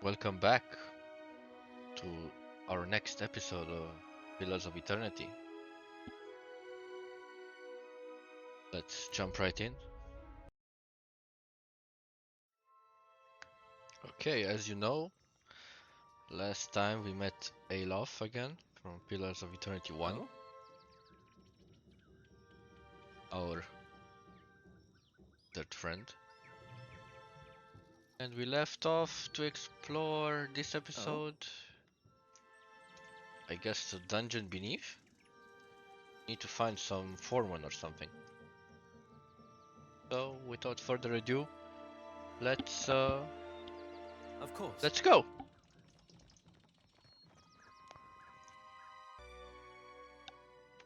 welcome back to our next episode of Pillars of Eternity. Let's jump right in. Okay, as you know, last time we met Eothas again from Pillars of Eternity 1. Our third friend. And we left off to explore this episode. I guess the dungeon beneath? Need to find some foreman or something. So, without further ado, let's go.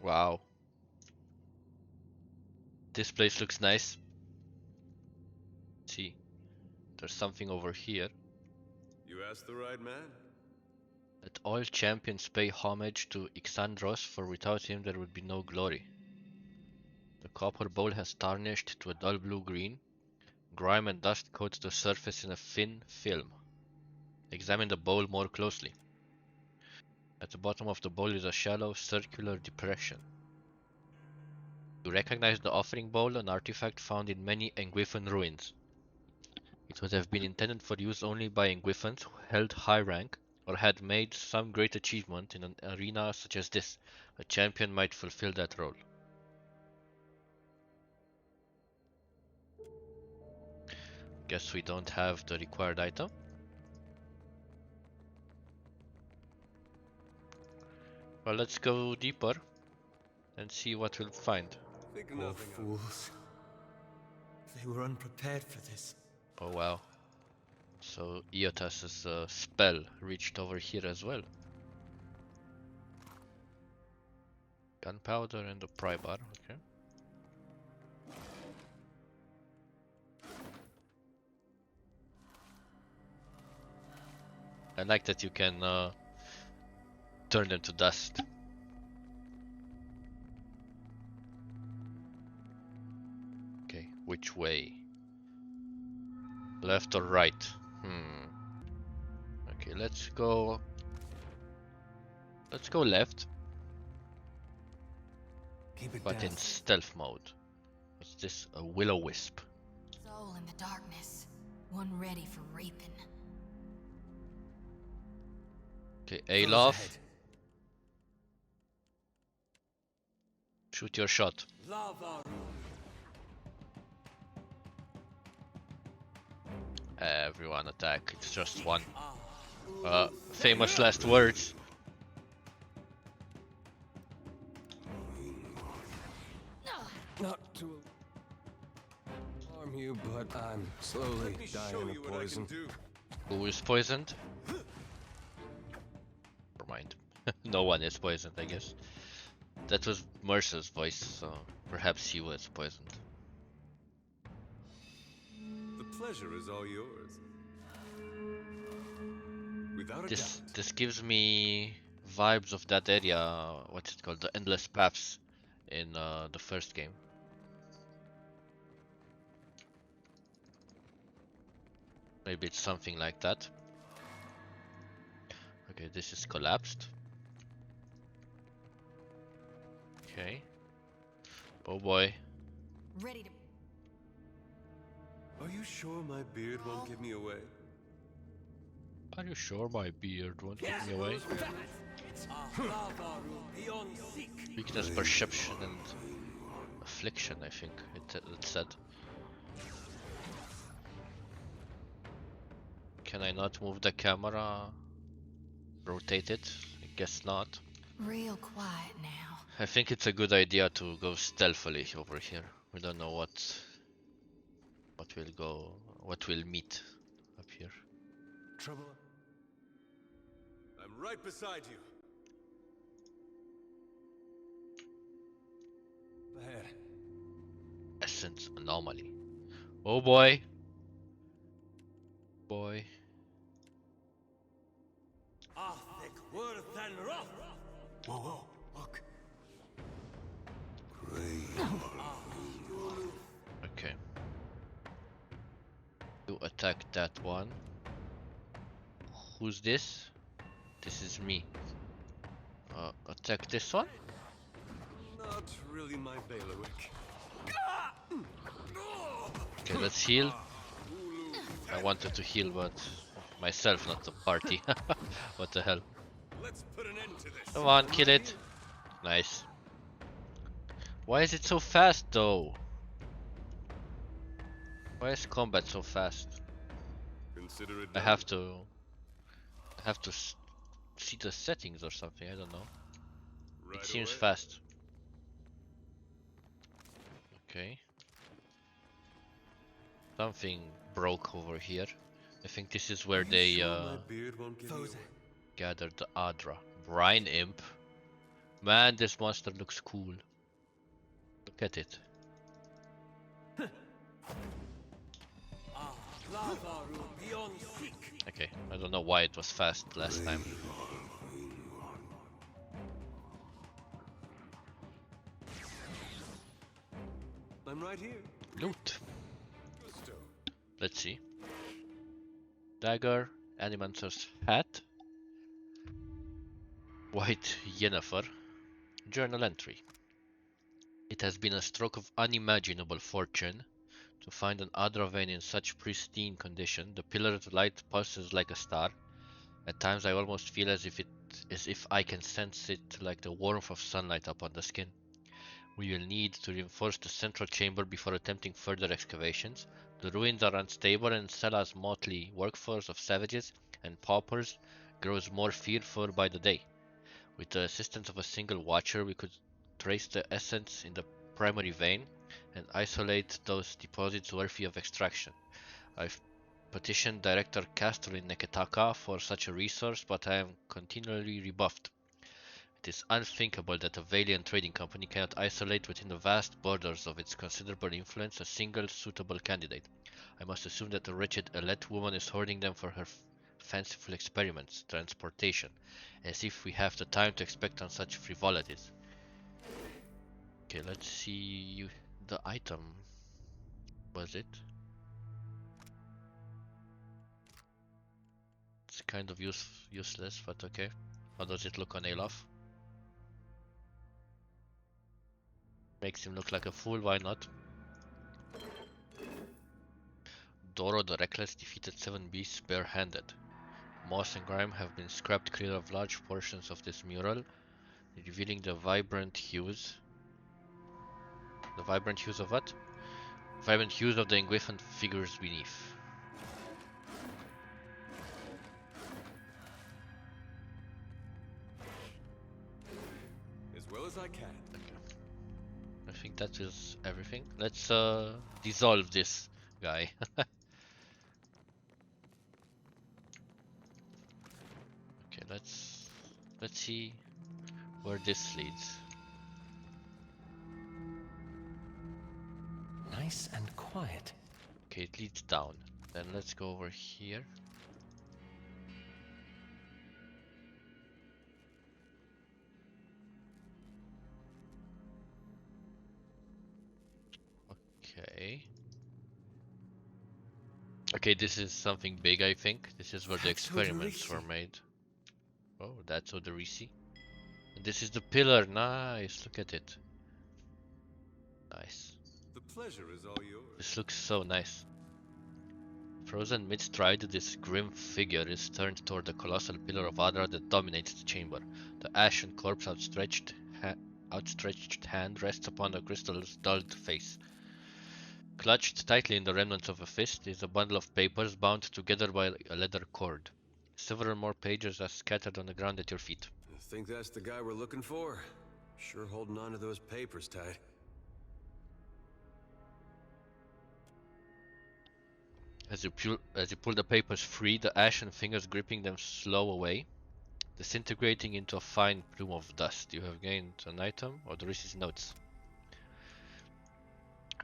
Wow. This place looks nice. Let's see. There's something over here. You asked the right man. Let all champions pay homage to Ixandros, for without him there would be no glory. The copper bowl has tarnished to a dull blue-green. Grime and dust coat the surface in a thin film. Examine the bowl more closely. At the bottom of the bowl is a shallow, circular depression. You recognize the offering bowl, an artifact found in many Engwithan Ruins. It would have been intended for use only by Engwithans who held high rank or had made some great achievement in an arena such as this. A champion might fulfill that role. Guess we don't have the required item. Well, let's go deeper and see what we'll find. Poor fools. They were unprepared for this. Oh wow. So Eothas' spell reached over here as well. Gunpowder and a pry bar, okay. I like that you can turn them to dust. Okay, which way? Left or right? Okay, let's go left. Keep it But down. in stealth mode. What's this? A will-o-wisp. Soul in the darkness, one ready for raping. Okay, Those Eothas. ahead. Shoot your shot. Everyone attack, it's just one. Famous last words. Not to harm you, but I'm slowly dying of poison. Who is poisoned? Never mind. No one is poisoned, I guess. That was Mercer's voice, so perhaps he was poisoned. The pleasure is all yours. Without a doubt. This gives me vibes of that area, what's it called? The Endless Paths in the first game. Maybe it's something like that. Okay, this is collapsed. Okay. Oh boy. Ready to. Are you sure my beard won't give me away? Are you sure my beard won't give me away? Weakness, perception, and affliction, I think it said. Can I not move the camera? Rotate it? I guess not. Real quiet now. I think it's a good idea to go stealthily over here. We don't know what we'll meet up here. Trouble? I'm right beside you. Ahead. Essence anomaly. Oh boy. Boy. Whoa, whoa, look. Okay. You attack that one. who's this? This is me. Attack this one? Not really my bailiwick. Okay, let's heal. I wanted to heal, but myself, not the party. What the hell? Let's put an end to this. Come on, kill it. Nice. Why is it so fast though? Why is combat so fast? Consider it I done. have to see the settings or something. I don't know. Right It seems away. fast. Okay. Something broke over here. I think this is where they Sure my beard won't give me away? gathered the Adra. Brine Imp. Man, this monster looks cool. Look at it. Okay, I don't know why it was fast last time. I'm right here. Loot. Gusto. Let's see. Dagger, Animancer's hat, White Yennefer, journal entry. It has been a stroke of unimaginable fortune to find an Adra vein in such pristine condition. The pillar's light pulses like a star. At times I almost feel as if I can sense it like the warmth of sunlight upon the skin. We will need to reinforce the central chamber before attempting further excavations. The ruins are unstable and Sela's motley workforce of savages and paupers grows more fearful by the day. With the assistance of a single watcher, we could trace the essence in the primary vein and isolate those deposits worthy of extraction. I've petitioned Director Castellin Neketaka for such a resource, but I am continually rebuffed. It is unthinkable that a Valiant trading company cannot isolate within the vast borders of its considerable influence a single suitable candidate. I must assume that the wretched Let woman is hoarding them for her fanciful experiments, transportation, as if we have the time to expect on such frivolities. Okay, let's see the item. Was it? It's kind of useless, but okay. How does it look on Eothas? Makes him look like a fool, why not? Doro the Reckless defeated 7 beasts bare-handed. Moss and grime have been scraped clear of large portions of this mural, revealing the vibrant hues. The vibrant hues of what? Vibrant hues of the Engwithan figures beneath. As well as I can. I think that is everything. Let's dissolve this guy. Okay, let's see where this leads. Nice and quiet. Okay, it leads down. Then let's go over here. Okay. Okay, this is something big, I think. This is where the That's experiments Oderisi. were made. Oh, that's Oderisi. And this is the pillar. Nice. Look at it. Nice. The pleasure is all yours. This looks so nice. Frozen mid-stride, this grim figure is turned toward the colossal pillar of Adra that dominates the chamber. The ashen corpse outstretched hand rests upon the crystal's dulled face. Clutched tightly in the remnants of a fist is a bundle of papers bound together by a leather cord. Several more pages are scattered on the ground at your feet. I think that's the guy we're looking for. Sure holding on to those papers tight. As you pull the papers free, the ashen fingers gripping them slow away, disintegrating into a fine plume of dust. You have gained an item, Oderisis notes.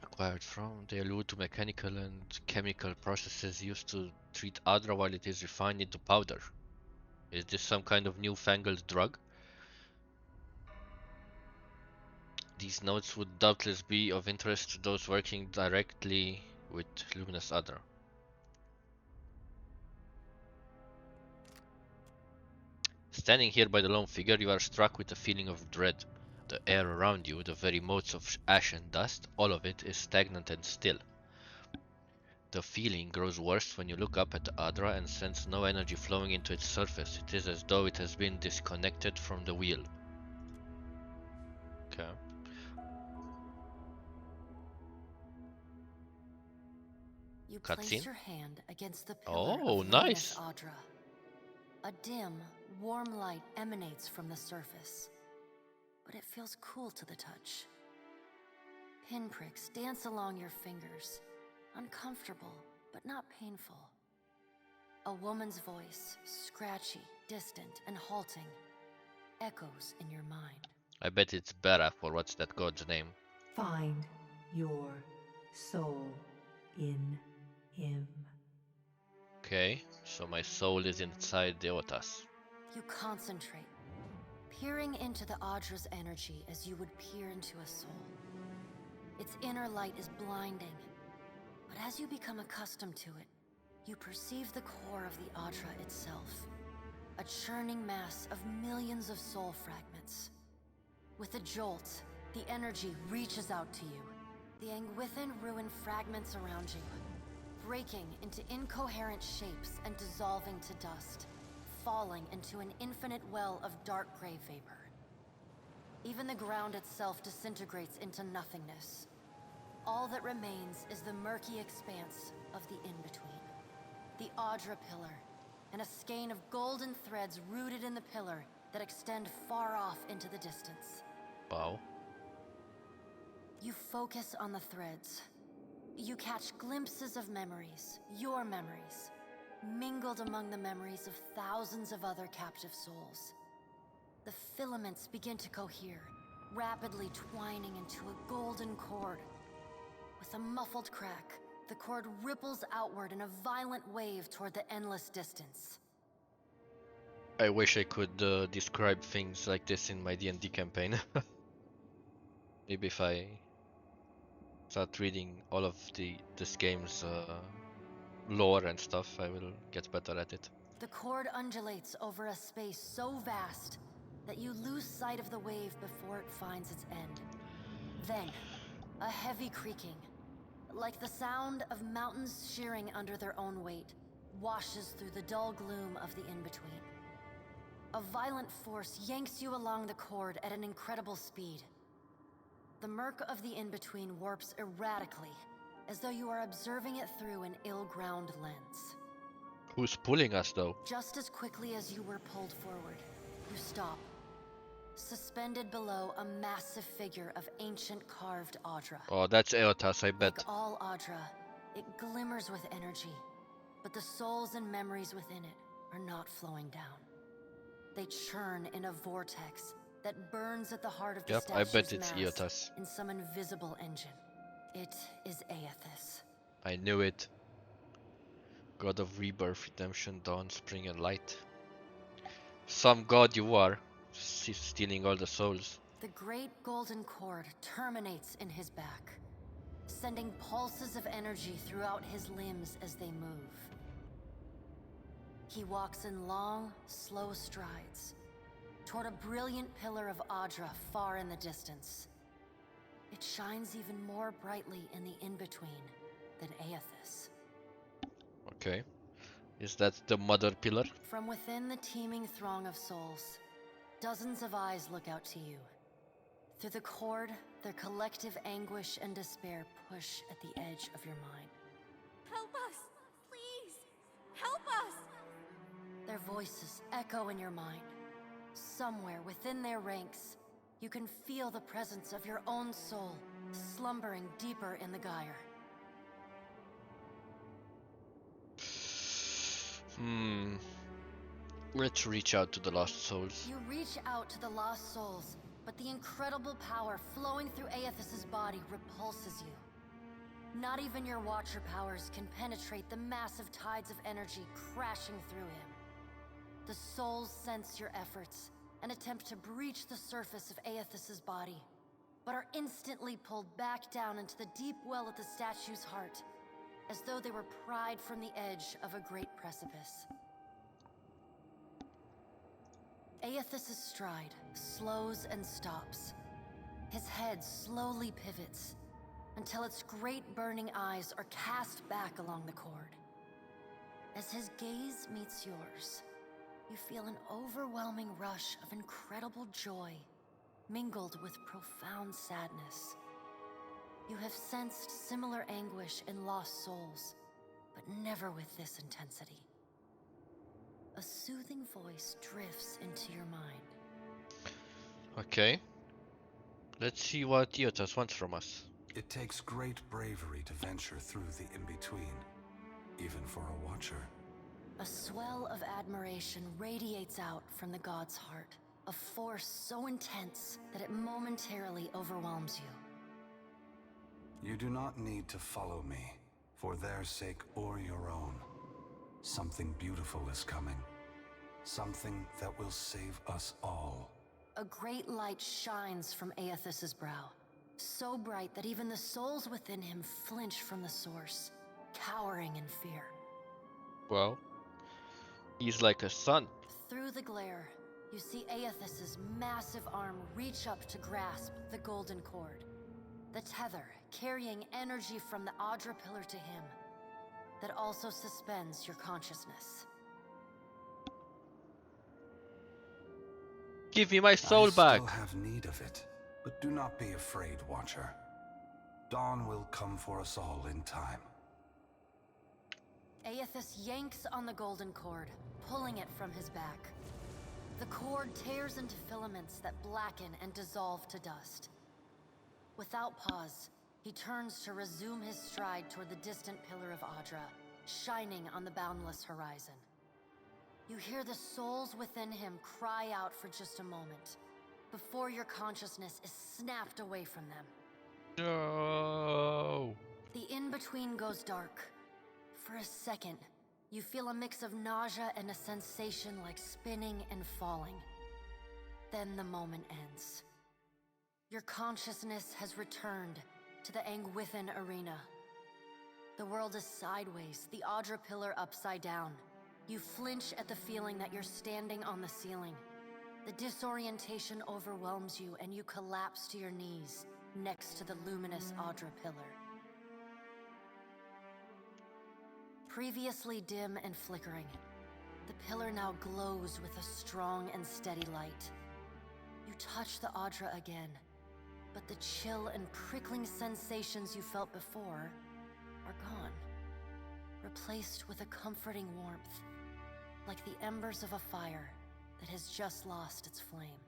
Acquired from, they allude to mechanical and chemical processes used to treat Adra while it is refined into powder. Is this some kind of newfangled drug? These notes would doubtless be of interest to those working directly with Luminous Adra. Standing here by the lone figure, you are struck with a feeling of dread. The air around you, the very motes of ash and dust, all of it is stagnant and still. The feeling grows worse when you look up at Adra and sense no energy flowing into its surface. It is as though it has been disconnected from the wheel. Okay. You Cutscene? place your hand against the pillar Oh, of luminous nice. Adra. A dim, warm light emanates from the surface, but it feels cool to the touch. Pinpricks dance along your fingers, uncomfortable but not painful. A woman's voice, scratchy, distant, and halting, echoes in your mind. I bet it's Bera, or what's that god's name? Find your soul in him. Okay, so my soul is inside the Eothas. You concentrate, peering into the Adra's energy as you would peer into a soul. Its inner light is blinding, but as you become accustomed to it, you perceive the core of the Adra itself, a churning mass of millions of soul fragments. With a jolt, the energy reaches out to you. The Engwithan Ruin fragments around you, breaking into incoherent shapes and dissolving to dust, falling into an infinite well of dark gray vapor. Even the ground itself disintegrates into nothingness. All that remains is the murky expanse of the in-between. The Adra pillar, and a skein of golden threads rooted in the pillar that extend far off into the distance. Wow. You focus on the threads. You catch glimpses of memories, your memories, mingled among the memories of thousands of other captive souls. The filaments begin to cohere, rapidly twining into a golden cord. With a muffled crack, the cord ripples outward in a violent wave toward the endless distance. I wish I could describe things like this in my D&D campaign. Maybe if I start reading all of this game's lore and stuff, I will get better at it. The cord undulates over a space so vast that you lose sight of the wave before it finds its end. Then, a heavy creaking, like the sound of mountains shearing under their own weight, washes through the dull gloom of the in-between. A violent force yanks you along the cord at an incredible speed. The murk of the in-between warps erratically, as though you are observing it through an ill-ground lens. Who's pulling us though? Just as quickly as you were pulled forward, you stop. Suspended below a massive figure of ancient carved Adra. Oh, that's Eothas, I bet. Like all Adra, it glimmers with energy, but the souls and memories within it are not flowing down. They churn in a vortex that burns at the heart of the Yep, I bet statue's it's mass Eothas. in some invisible engine. It is Eothas. I knew it. God of rebirth, redemption, dawn, spring and light. Some god you are, stealing all the souls. The great golden cord terminates in his back, sending pulses of energy throughout his limbs as they move. He walks in long, slow strides toward a brilliant pillar of Adra far in the distance. It shines even more brightly in the in-between than Eothas. Okay. Is that the mother pillar? From within the teeming throng of souls, dozens of eyes look out to you. Through the cord, their collective anguish and despair push at the edge of your mind. Help us! Please! Help us! Their voices echo in your mind. Somewhere within their ranks, you can feel the presence of your own soul slumbering deeper in the gyre. Let's reach out to the lost souls. You reach out to the lost souls, but the incredible power flowing through Eothas' body repulses you. Not even your Watcher powers can penetrate the massive tides of energy crashing through him. The souls sense your efforts and attempt to breach the surface of Eothas' body, but are instantly pulled back down into the deep well at the statue's heart, as though they were pried from the edge of a great precipice. Eothas' stride slows and stops. His head slowly pivots until its great burning eyes are cast back along the cord. As his gaze meets yours, you feel an overwhelming rush of incredible joy mingled with profound sadness. You have sensed similar anguish in lost souls, but never with this intensity. A soothing voice drifts into your mind. Okay. Let's see what Eothas wants from us. It takes great bravery to venture through the in-between, even for a watcher. A swell of admiration radiates out from the god's heart, a force so intense that it momentarily overwhelms you. You do not need to follow me, for their sake or your own. Something beautiful is coming. Something that will save us all. A great light shines from Eothas' brow, so bright that even the souls within him flinch from the source, cowering in fear. Well, he's like a sun. Through the glare, you see Eothas' massive arm reach up to grasp the golden cord. The tether carrying energy from the Audra pillar to him, that also suspends your consciousness. Give me my soul back! I still have need of it, but do not be afraid, Watcher. Dawn will come for us all in time. Eothas yanks on the golden cord, pulling it from his back. The cord tears into filaments that blacken and dissolve to dust. Without pause, he turns to resume his stride toward the distant pillar of Audra, shining on the boundless horizon. You hear the souls within him cry out for just a moment, before your consciousness is snapped away from them. No! The in-between goes dark. For a second, you feel a mix of nausea and a sensation like spinning and falling. Then the moment ends. Your consciousness has returned to the Engwithan arena. The world is sideways, the Audra pillar upside down. You flinch at the feeling that you're standing on the ceiling. The disorientation overwhelms you and you collapse to your knees next to the luminous Audra pillar. Previously dim and flickering, the pillar now glows with a strong and steady light. You touch the Audra again, but the chill and prickling sensations you felt before are gone, replaced with a comforting warmth, like the embers of a fire that has just lost its flame.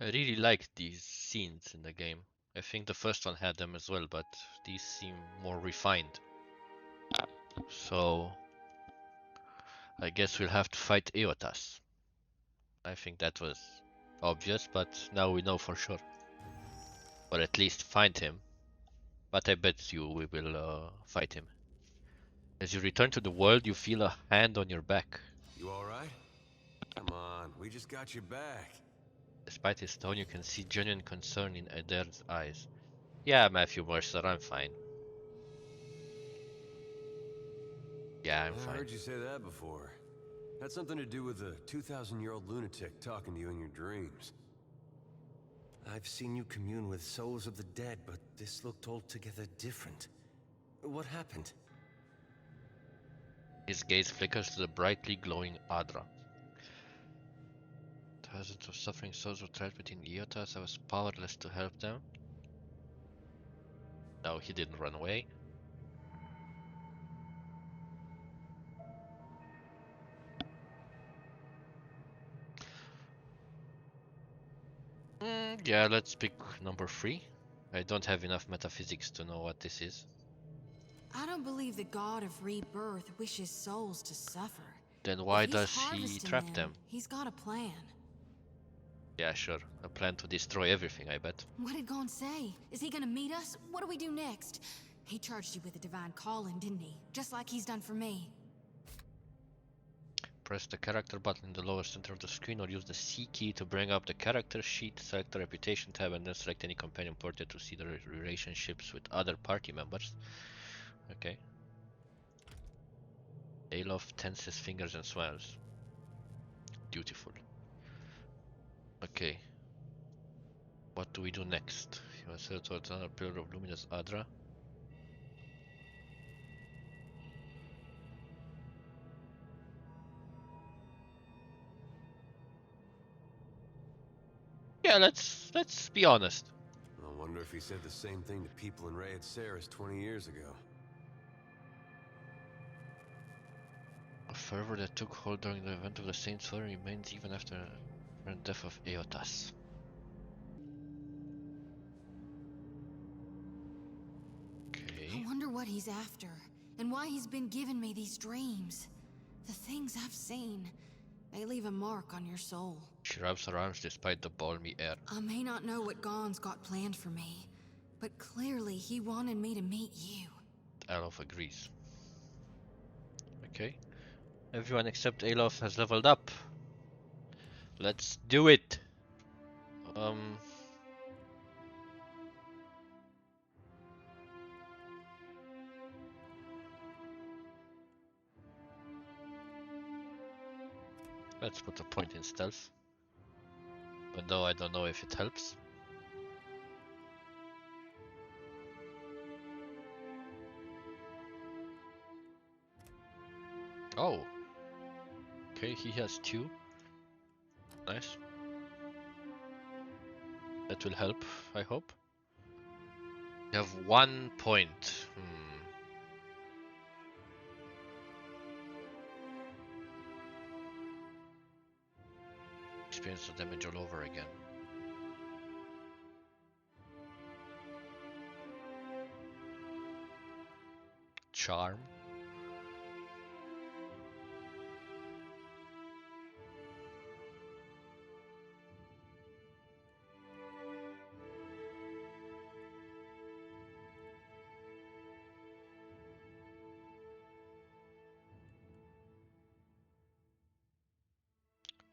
I really like these scenes in the game. I think the first one had them as well, but these seem more refined. So, I guess we'll have to fight Eothas. I think that was obvious, but now we know for sure. Or at least find him. But I bet you we will fight him. As you return to the world, you feel a hand on your back. You alright? Come on, we just got you back. Despite his tone, you can see genuine concern in Eder's eyes. Yeah, Matthew Mercer, I'm fine. Yeah, I'm I fine. heard you say that before. Had something to do with a 2,000-year-old lunatic talking to you in your dreams. I've seen you commune with souls of the dead, but this looked altogether different. What happened? His gaze flickers to the brightly glowing Adra. Thousands of suffering souls were trapped within Eothas. I was powerless to help them. No, he didn't run away. Yeah, let's pick number 3. I don't have enough metaphysics to know what this is. I don't believe the god of rebirth wishes souls to suffer. Then why If he's does he harvesting trap them? He's got a plan. Yeah, sure. A plan to destroy everything, I bet. What did Gon say? Is he gonna meet us? What do we do next? He charged you with a divine calling, didn't he? Just like he's done for me. Press the character button in the lower center of the screen or use the C key to bring up the character sheet, select the reputation tab and then select any companion portrait to see the relationships with other party members. Okay. Alof tenses fingers and smiles. Beautiful. Okay. What do we do next? You must head towards another pillar of luminous Adra. Yeah, let's be honest. I wonder if he said the same thing to people in Rayet Saris 20 years ago. A fervor that took hold during the event of the Saints' Fall remains even after the death of Eothas. I Okay. wonder what he's after, and why he's been giving me these dreams. The things I've seen, they leave a mark on your soul. She wraps her arms despite the balmy air. I may not know what Gon's got planned for me, but clearly he wanted me to meet you. Alof agrees. Okay. Everyone except Alof has leveled up. Let's do it! Um... Let's put a point in stealth. But though I don't know if it helps. Oh! Okay, he has 2. Nice. That will help, I hope. You have 1 point. Experience the damage all over again. Charm.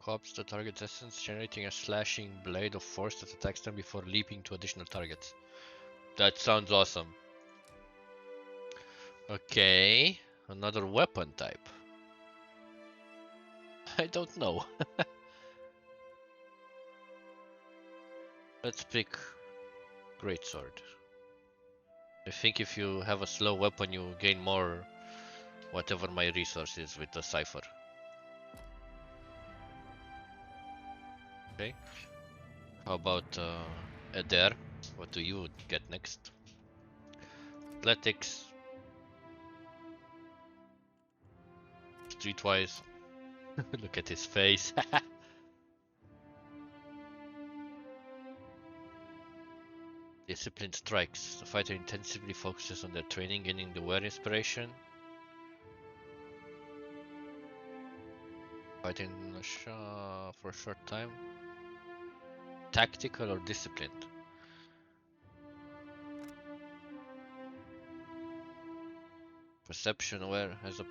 Co-ops the target's essence, generating a slashing blade of force that attacks them before leaping to additional targets. That sounds awesome. Okay, another weapon type. I don't know. Let's pick Greatsword. I think if you have a slow weapon, you gain more whatever my resource is with the cipher. Okay. How about Eder? What do you get next? Athletics. Streetwise. Look at his face. Disciplined strikes. The fighter intensively focuses on their training, gaining the wear inspiration. Fighting for a short time. Tactical or disciplined? Perception aware has a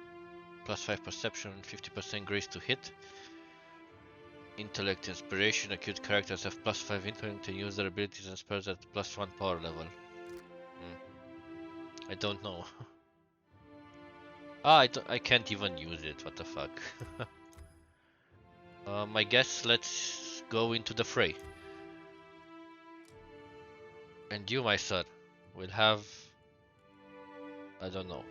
+5 perception, 50% grace to hit. Intellect inspiration. Acute characters have +5 intellect and use their abilities and spells at +1 power level. I don't know. I can't even use it. What the fuck? I guess let's go into the fray. And you, my son, will have... I don't know.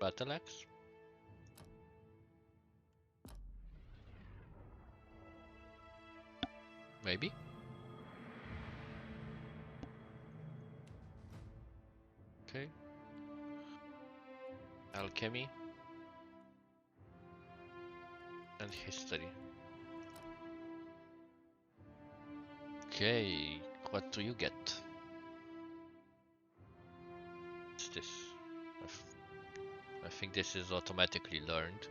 Battle axe? Maybe? Okay. Alchemy. And history. Okay, what do you get? What's this? I think this is automatically learned.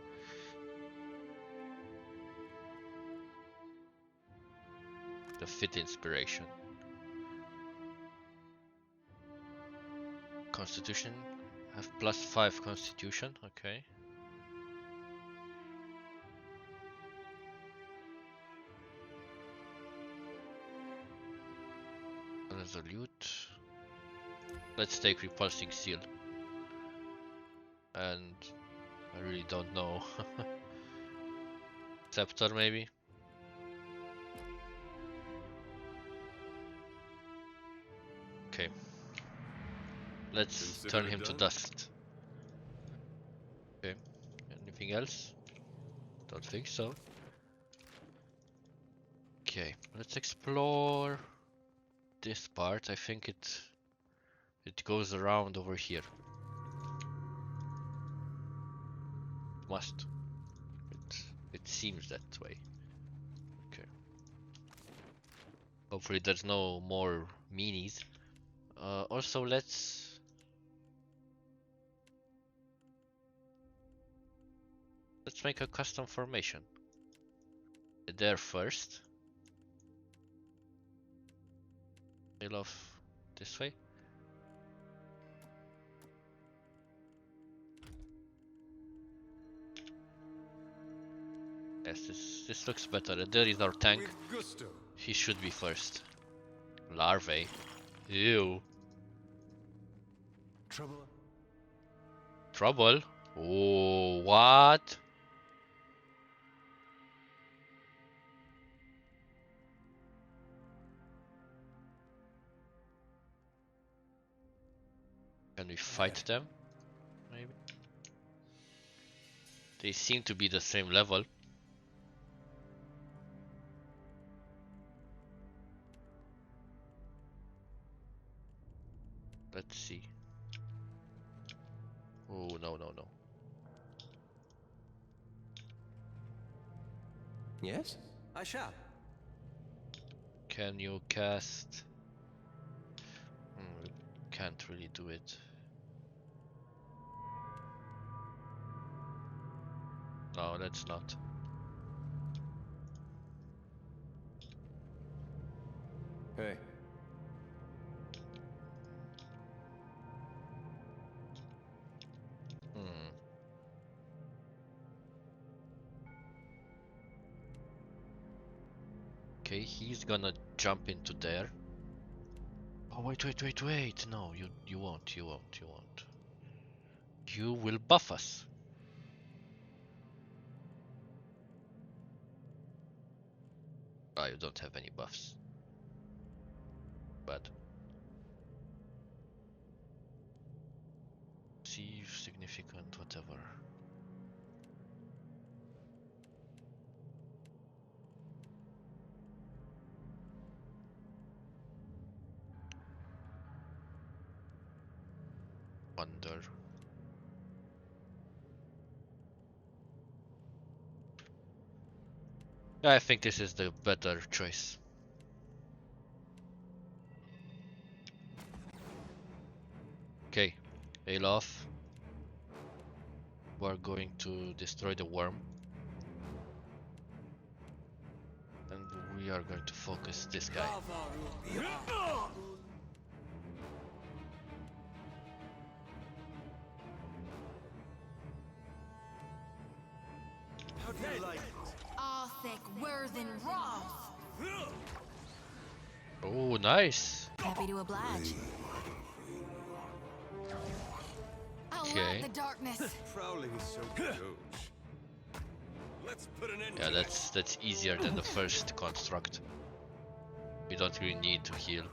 The fit inspiration. Constitution. Have +5 constitution, okay. Resolute. Let's take repulsing seal. And I really don't know. Scepter maybe? Okay. Let's Consider turn it him to done? dust. Okay. Anything else? Don't think so. Okay, let's explore this part. I think it goes around over here. Must. It seems that way. Okay. Hopefully there's no more minis. Also let's make a custom formation. There first. Tail off this way. Yes, this looks better. There is our tank. With gusto. He should be first. Larvae. Ew. Trouble? Trouble? Oh, what? Can we fight them? Maybe. They seem to be the same level. Let's see. Oh, no, no, no. Yes? I shall. Can you cast? Can't really do it. No, that's not. Hey. Hmm. Okay, he's gonna jump into there. Oh, wait, wait, wait, wait. No, you won't, you won't, you won't. You will buff us. Ah, you don't have any buffs. Bad. Receive significant, whatever. Wonder. I think this is the better choice. Okay, Eothas. We're going to destroy the worm. And we are going to focus this guy. How do you like it? Arthek Worthen Roth. Oh, nice. Happy to oblige. I'll Okay. light the darkness. Prowling is so gauche. Let's put an end Yeah, to that's easier than the first construct. We don't really need to heal.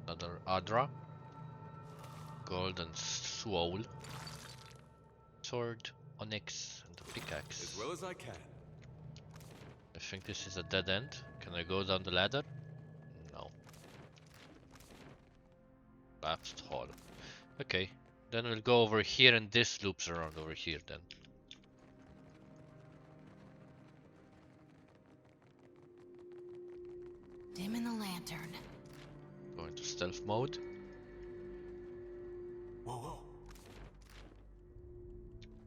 Another Adra. Golden Soul. Sword, Onyx, and a pickaxe. as well as I can. I think this is a dead end. Can I go down the ladder? No. Collapsed hall. Okay. Then we'll go over here and this loops around over here then. Dim in the lantern. Go into stealth mode. Whoa, whoa.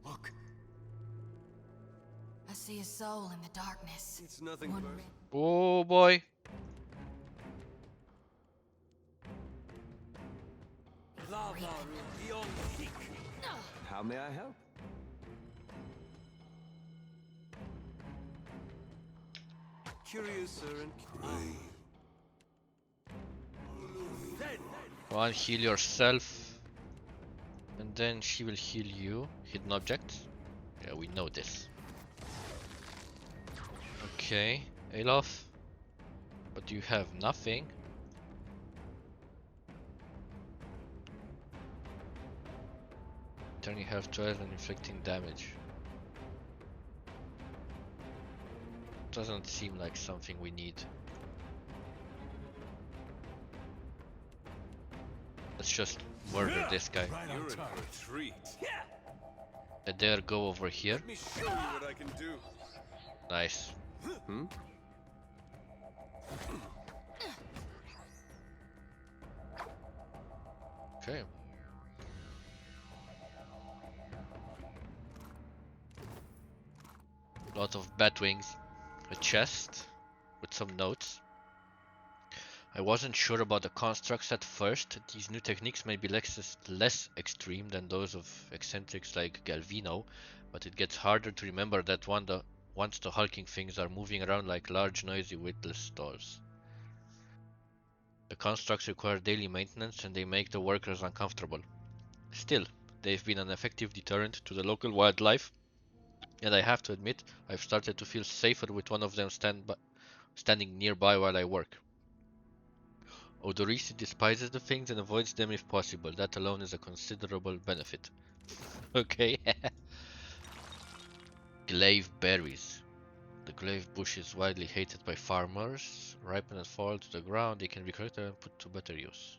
Look, I see a soul in the darkness. it's nothing One but... red- Oh boy. How may I help? Curiouser and One, heal yourself, and then she will heal you. Hidden objects? Yeah, we know this. Okay, Elof. But you have nothing. Turning health to and inflicting damage. Doesn't seem like something we need. Let's just murder this guy. you're in for a treat. I dare go over here. Let me show you what I can do. Nice. Okay. Lot of bat wings. A chest with some notes. I wasn't sure about the constructs at first. These new techniques may be less extreme than those of eccentrics like Galvino, but it gets harder to remember that once the hulking things are moving around like large noisy witless dolls. The constructs require daily maintenance and they make the workers uncomfortable. Still, they've been an effective deterrent to the local wildlife, and I have to admit, I've started to feel safer with one of them standing nearby while I work. Odorisi despises the things and avoids them if possible. That alone is a considerable benefit. Okay. Glaive Berries. The glaive bush is widely hated by farmers. Ripen and fall to the ground, they can be collected and put to better use.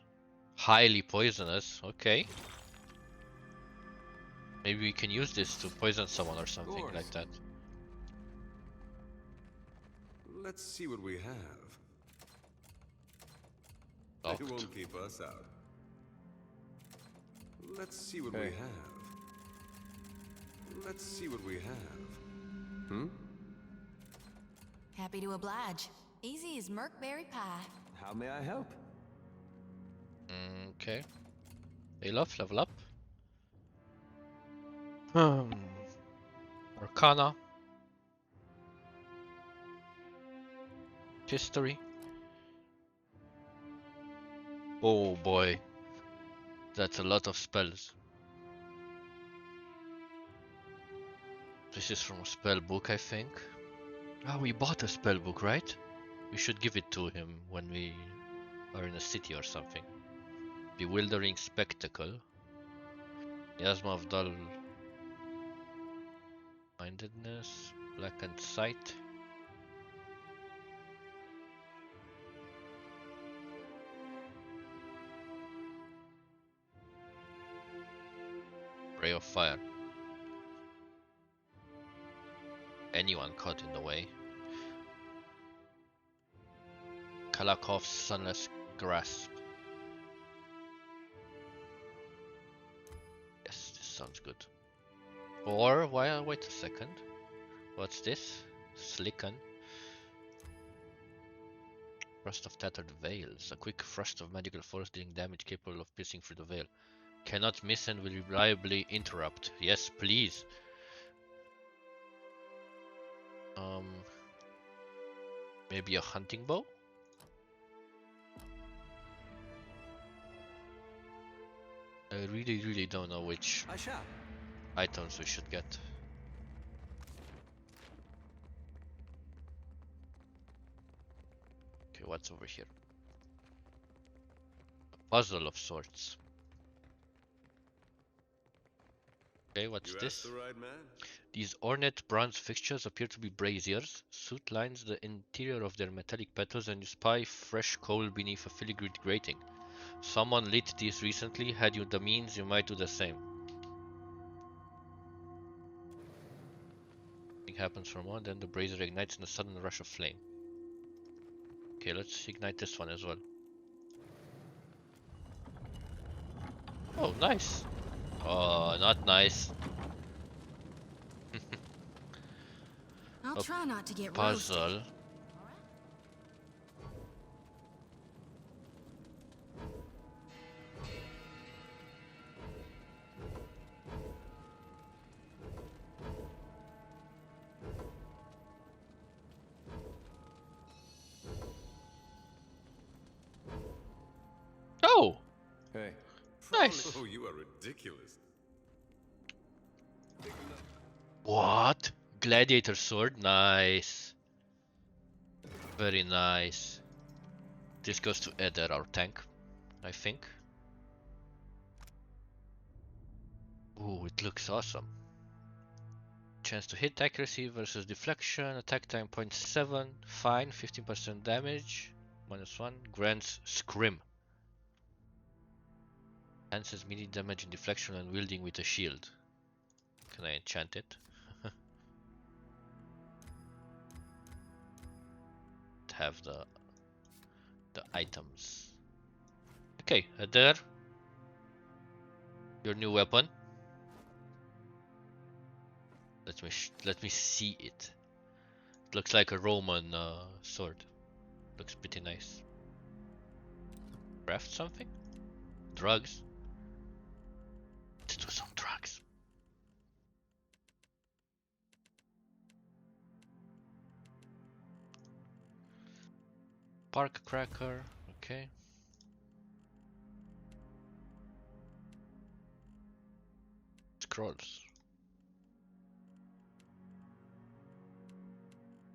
Highly poisonous. Okay. Maybe we can use this to poison someone or something like that. Let's see what we have. Locked. They won't keep us out. Let's see what we have. Let's see what we have. Happy to oblige. Easy as Merkberry pie. How may I help? Okay. Elof, level up. Arcana. History. Oh boy. That's a lot of spells. This is from a spell book, I think. Ah, we bought a spell book, right? We should give it to him when we are in a city or something. Bewildering Spectacle. Miasma of Dull Mindedness. Blackened Sight. Ray of Fire. Anyone caught in the way. Kalakov's Sunless Grasp. Yes, this sounds good. Or, wait a second. What's this? Slicken. Thrust of Tattered Veils. A quick thrust of magical force dealing damage capable of piercing through the veil. Cannot miss and will reliably interrupt. Yes, please. Maybe a hunting bow? I really don't know which items we should get. Okay, what's over here? A puzzle of sorts. Okay, what's this? The right man? These ornate bronze fixtures appear to be braziers. Soot lines the interior of their metallic petals and you spy fresh coal beneath a filigreed grating. Someone lit these recently. Had you the means, you might do the same. Something happens from one, then the brazier ignites in a sudden rush of flame. Okay, let's ignite this one as well. Oh, nice. Oh, not nice. I'll try not to get Puzzle. roasted. Nice. Oh, you are ridiculous. What? Gladiator sword? Nice. Very nice. This goes to Eder, our tank, I think. Ooh, it looks awesome. Chance to hit accuracy versus deflection. Attack time 0.7. Fine. 15% damage. -1. Grants scrim. Enhances melee damage and deflection and wielding with a shield. Can I enchant it? Have the items. Okay, there. Your new weapon. Let me see it. It looks like a Roman sword. Looks pretty nice. Craft something? Drugs? Let's do some drugs. Park cracker, okay. Scrolls.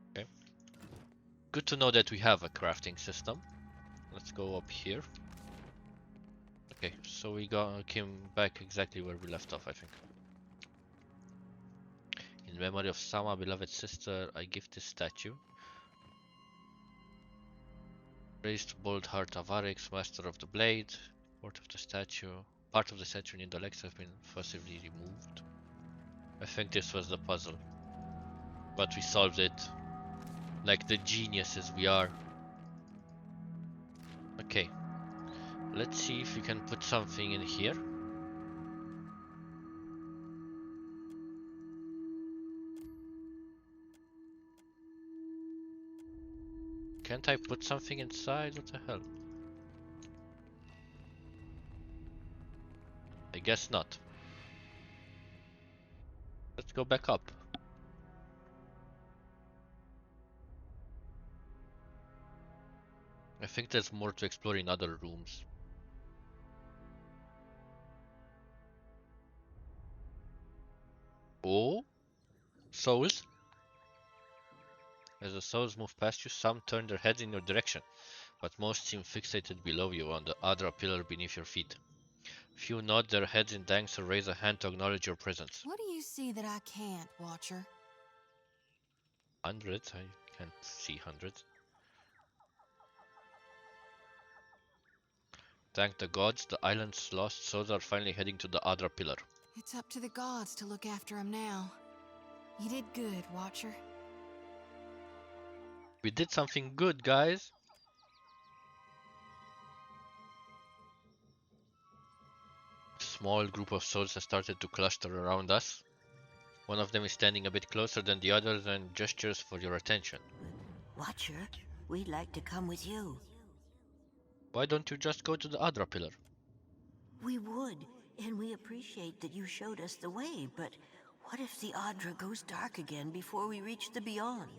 Okay. Good to know that we have a crafting system. Let's go up here. Okay, so we came back exactly where we left off, I think. In memory of Sama, beloved sister, I give this statue. Raised bold heart Avarix, master of the blade. Part of the statue and intellects have been forcibly removed. I think this was the puzzle. But we solved it. Like the geniuses we are. Okay. Let's see if we can put something in here. Can't I put something inside? What the hell? I guess not. Let's go back up. I think there's more to explore in other rooms. Oh? Souls? As the souls move past you, some turn their heads in your direction, but most seem fixated below you on the other pillar beneath your feet. Few nod their heads in thanks or raise a hand to acknowledge your presence. What do you see that I can't, Watcher? Hundreds? I can't see hundreds. Thank the gods, the island's lost souls are finally heading to the other pillar. It's up to the gods to look after him now. You did good, Watcher. We did something good, guys. A small group of souls has started to cluster around us. One of them is standing a bit closer than the others and gestures for your attention. Watcher, we'd like to come with you. Why don't you just go to the other pillar? We would, and we appreciate that you showed us the way, but what if the Adra goes dark again before we reach the beyond?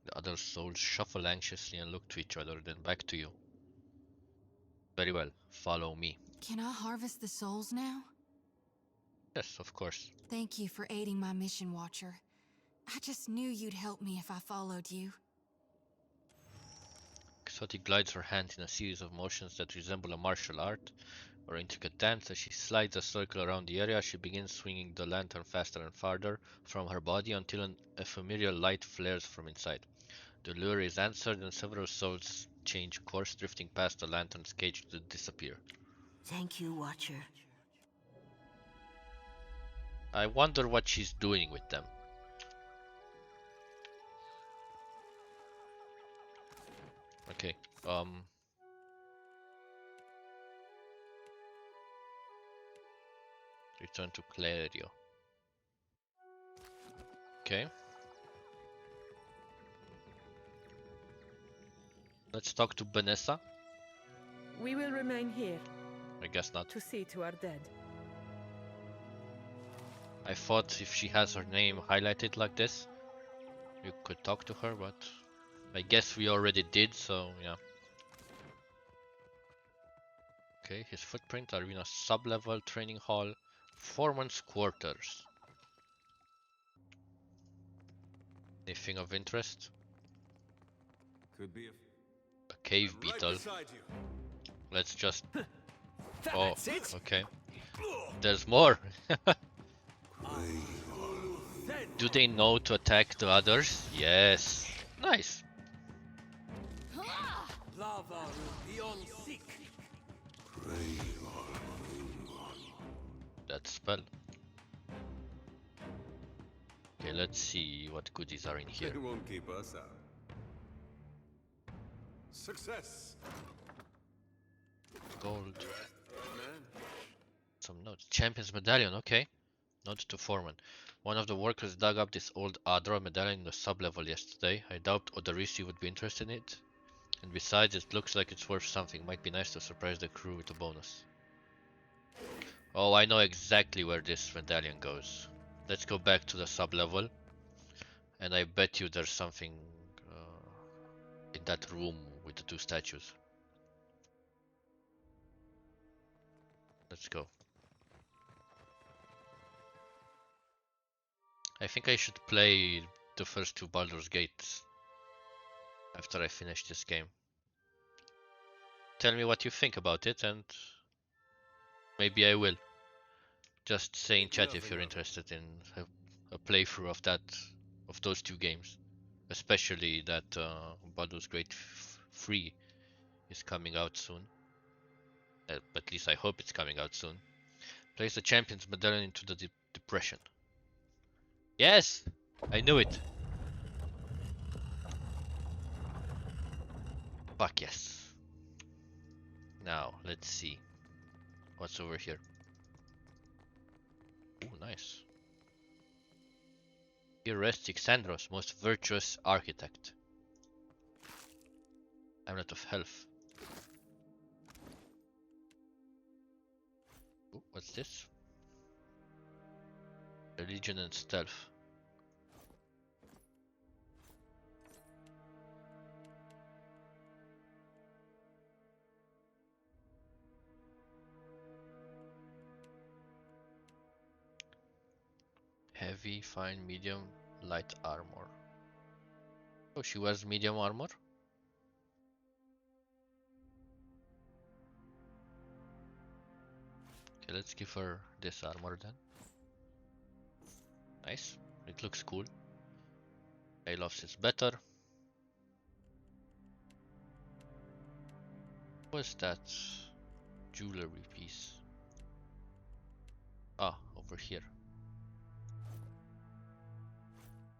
The other souls shuffle anxiously and look to each other, then back to you. Very well, follow me. Can I harvest the souls now? Yes, of course. Thank you for aiding my mission, Watcher. I just knew you'd help me if I followed you. Xoti glides her hand in a series of motions that resemble a martial art or intricate dance. As she slides a circle around the area, she begins swinging the lantern faster and farther from her body until an ephemeral light flares from inside. The lure is answered and several souls change course, drifting past the lantern's cage to disappear. Thank you, Watcher. I wonder what she's doing with them. Okay, return to Clario. Okay. Let's talk to Vanessa. We will remain here I guess not. to see to our dead. I thought if she has her name highlighted like this, you could talk to her, but I guess we already did, so yeah. Okay, his footprint, arena sub-level, training hall, foreman's quarters. Anything of interest? Could be A cave I'm beetle. right beside you. Let's just... Oh, That's it. okay. There's more! Do they know to attack the others? Yes. Nice. That spell. Okay, let's see what goodies are in here. It won't keep us out. Success. Gold. Man. Some notes. Champion's medallion, okay. Note to foreman. One of the workers dug up this old Adra medallion in the sub-level yesterday. I doubt Oderisi would be interested in it. And besides, it looks like it's worth something. Might be nice to surprise the crew with a bonus. Oh, I know exactly where this medallion goes. Let's go back to the sub-level. And I bet you there's something in that room with the two statues. Let's go. I think I should play the first two Baldur's Gates after I finish this game. Tell me what you think about it, and maybe I will. Just say in chat if you're interested in a playthrough of those two games, especially that Baldur's Gate 3 is coming out soon. At least I hope it's coming out soon. Place the champion's medallion into the depression. Yes, I knew it. Fuck yes. Now let's see what's over here. Oh, nice. Here rests Ixandros, most virtuous architect. Amulet of Health. Ooh, what's this? Religion and Stealth. Heavy, fine, medium, light armor. Oh, she wears medium armor? Okay, let's give her this armor then. Nice, it looks cool. Eothas is better. What's that jewelry piece? Ah, over here.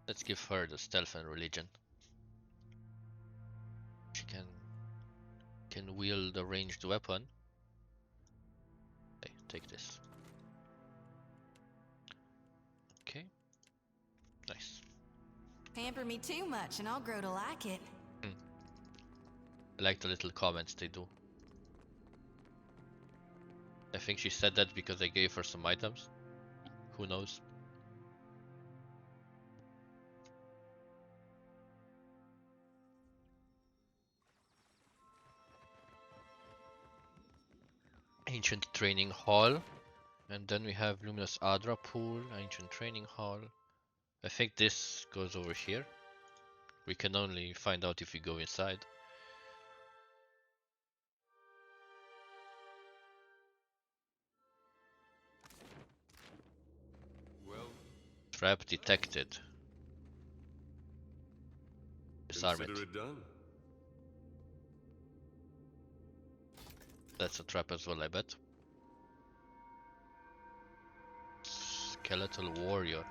Let's give her the stealth and religion. She can wield a ranged weapon. Hey, take this. Okay. Nice. Pamper me too much and I'll grow to like it. I like the little comments they do. I think she said that because I gave her some items. Who knows? Ancient Training Hall. And then we have Luminous Adra Pool, Ancient Training Hall. I think this goes over here. We can only find out if we go inside. Well, Trap detected. Disarm it. consider it done. That's a trap as well, I bet. Skeletal Warrior.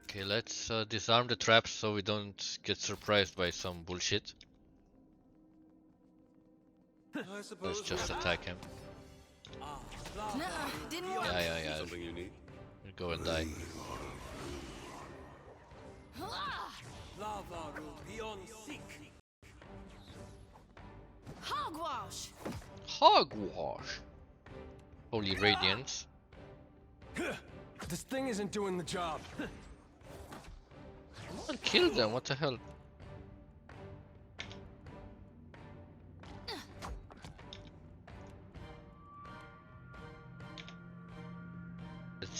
Okay, let's disarm the traps so we don't get surprised by some bullshit. Let's just attack him. Nuh-uh, didn't work. Yeah. Something you need? You go and die. Hogwash! Hogwash! Holy Radiance. This thing isn't doing the job. Come on, kill them, what the hell?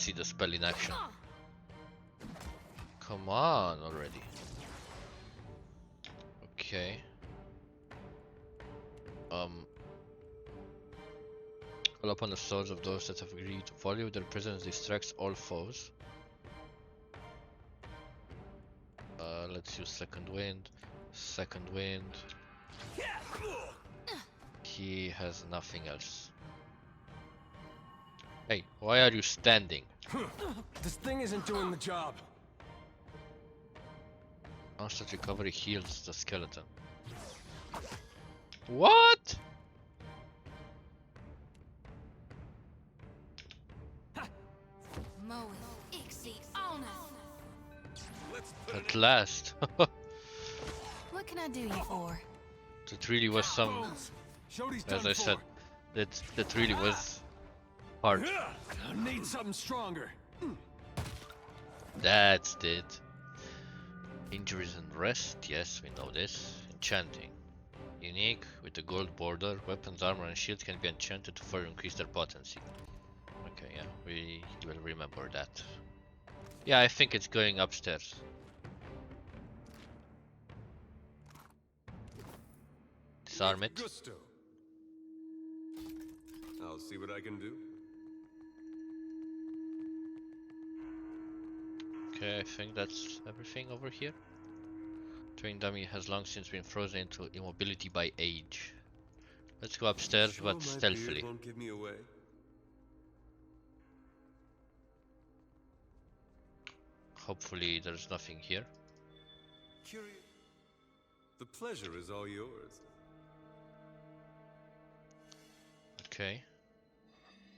see the spell in action. Come on already. Okay. Call upon the souls of those that have agreed to follow you. Their presence distracts all foes. Let's use second wind. Second wind. He has nothing else. Hey, why are you standing? This thing isn't doing the job. Constant recovery heals the skeleton. What? At last. What can I do you for? That really was some, as I said, that really was hard. I need something stronger. That's it. Injuries and rest, yes, we know this. Enchanting. Unique, with the gold border, weapons, armor and shield can be enchanted to further increase their potency. Okay, yeah, we will remember that. Yeah, I think it's going upstairs. Disarm it. Gusto. I'll see what I can do. Okay, I think that's everything over here. Train dummy has long since been frozen into immobility by age. Let's go upstairs, Sure, but my stealthily. beard won't give me away. Hopefully there's nothing here. Curious. The pleasure is all yours. Okay.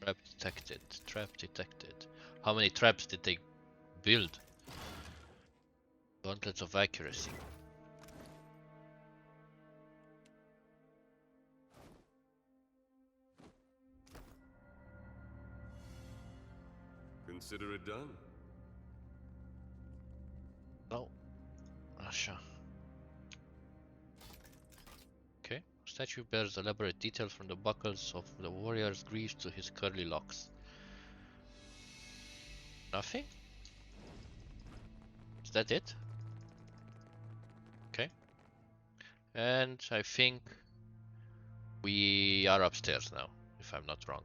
Trap detected. Trap detected. How many traps did they build? Gauntlets of accuracy. Consider it done. No. Asha. Okay. Statue bears elaborate detail from the buckles of the warrior's greaves to his curly locks. Nothing? Is that it? Okay. And I think we are upstairs now, if I'm not wrong.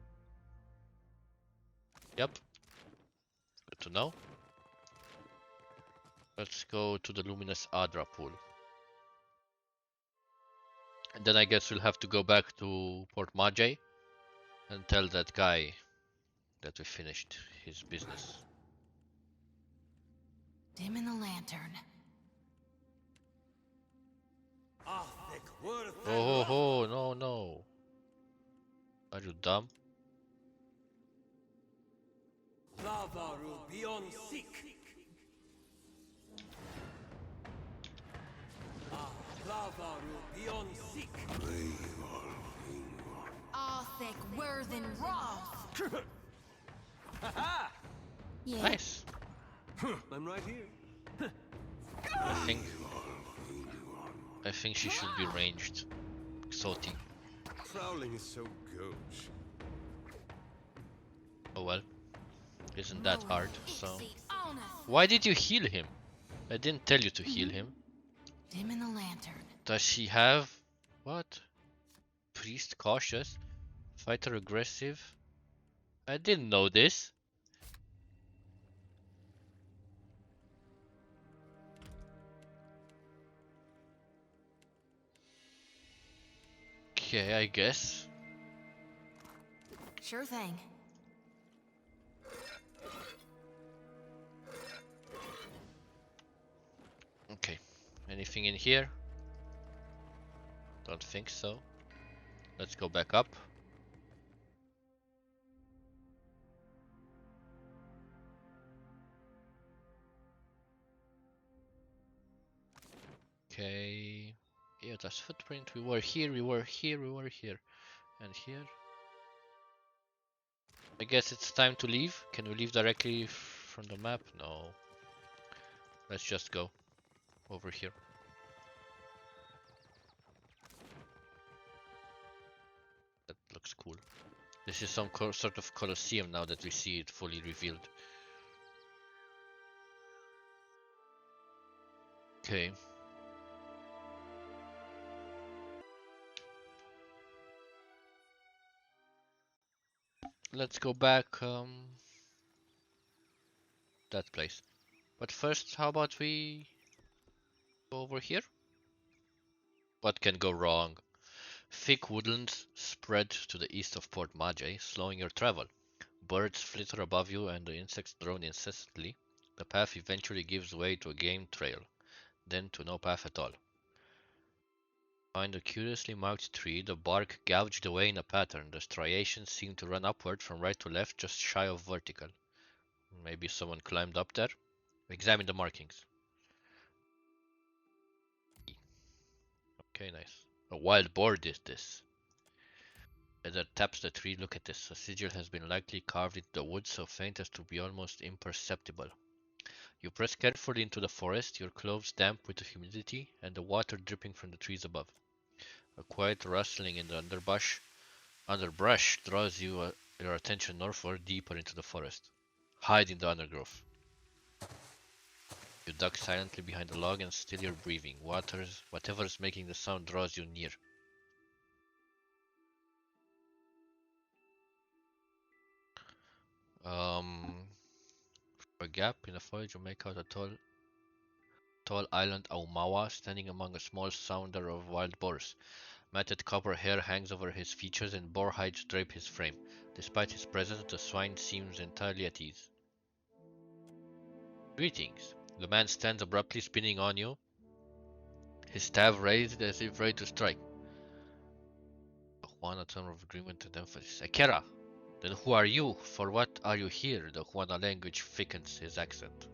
Yep. Good to know. Let's go to the luminous Adra pool. And then I guess we'll have to go back to Port Magi and tell that guy that we finished his business. Dim in the lantern. Oh ho ho, no no. Are you dumb? Arthik Worthen Roth. Yeah. Nice. I'm right here. I think she should be ranged. Exotic. Prowling is so gauche. Oh well. Isn't that hard, so. Why did you heal him? I didn't tell you to heal him. Dim in the lantern. Does she have what? Priest cautious? Fighter aggressive? I didn't know this. Okay, I guess. Sure thing. Okay. Anything in here? Don't think so. Let's go back up. Okay. Eothas footprint. We were here, we were here, we were here. And here. I guess it's time to leave. Can we leave directly from the map? No. Let's just go over here. That looks cool. This is some sort of Colosseum now that we see it fully revealed. Okay. Let's go back that place. But first, how about we go over here? What can go wrong? Thick woodlands spread to the east of Port Magi, slowing your travel. Birds flitter above you and the insects drone incessantly. The path eventually gives way to a game trail, then to no path at all. Behind a curiously marked tree, the bark gouged away in a pattern. The striations seem to run upward from right to left, just shy of vertical. Maybe someone climbed up there? Examine the markings. Okay, nice. A wild boar did this. Eder taps the tree. Look at this. A sigil has been likely carved into the wood, so faint as to be almost imperceptible. You press carefully into the forest, your clothes damp with the humidity and the water dripping from the trees above. A quiet rustling in the underbrush draws your attention northward, deeper into the forest. Hide in the undergrowth. You duck silently behind a log and still your breathing. Whatever's making the sound draws you near. A gap in the foliage, you make out a tall island Aumawa standing among a small sounder of wild boars. Matted copper hair hangs over his features and boar hides drape his frame. Despite his presence, the swine seems entirely at ease. Greetings. The man stands abruptly, spinning on you, his staff raised as if ready to strike. Juana tone of agreement and emphasis. Akera! Then who are you? For what are you here? The Juana language thickens his accent.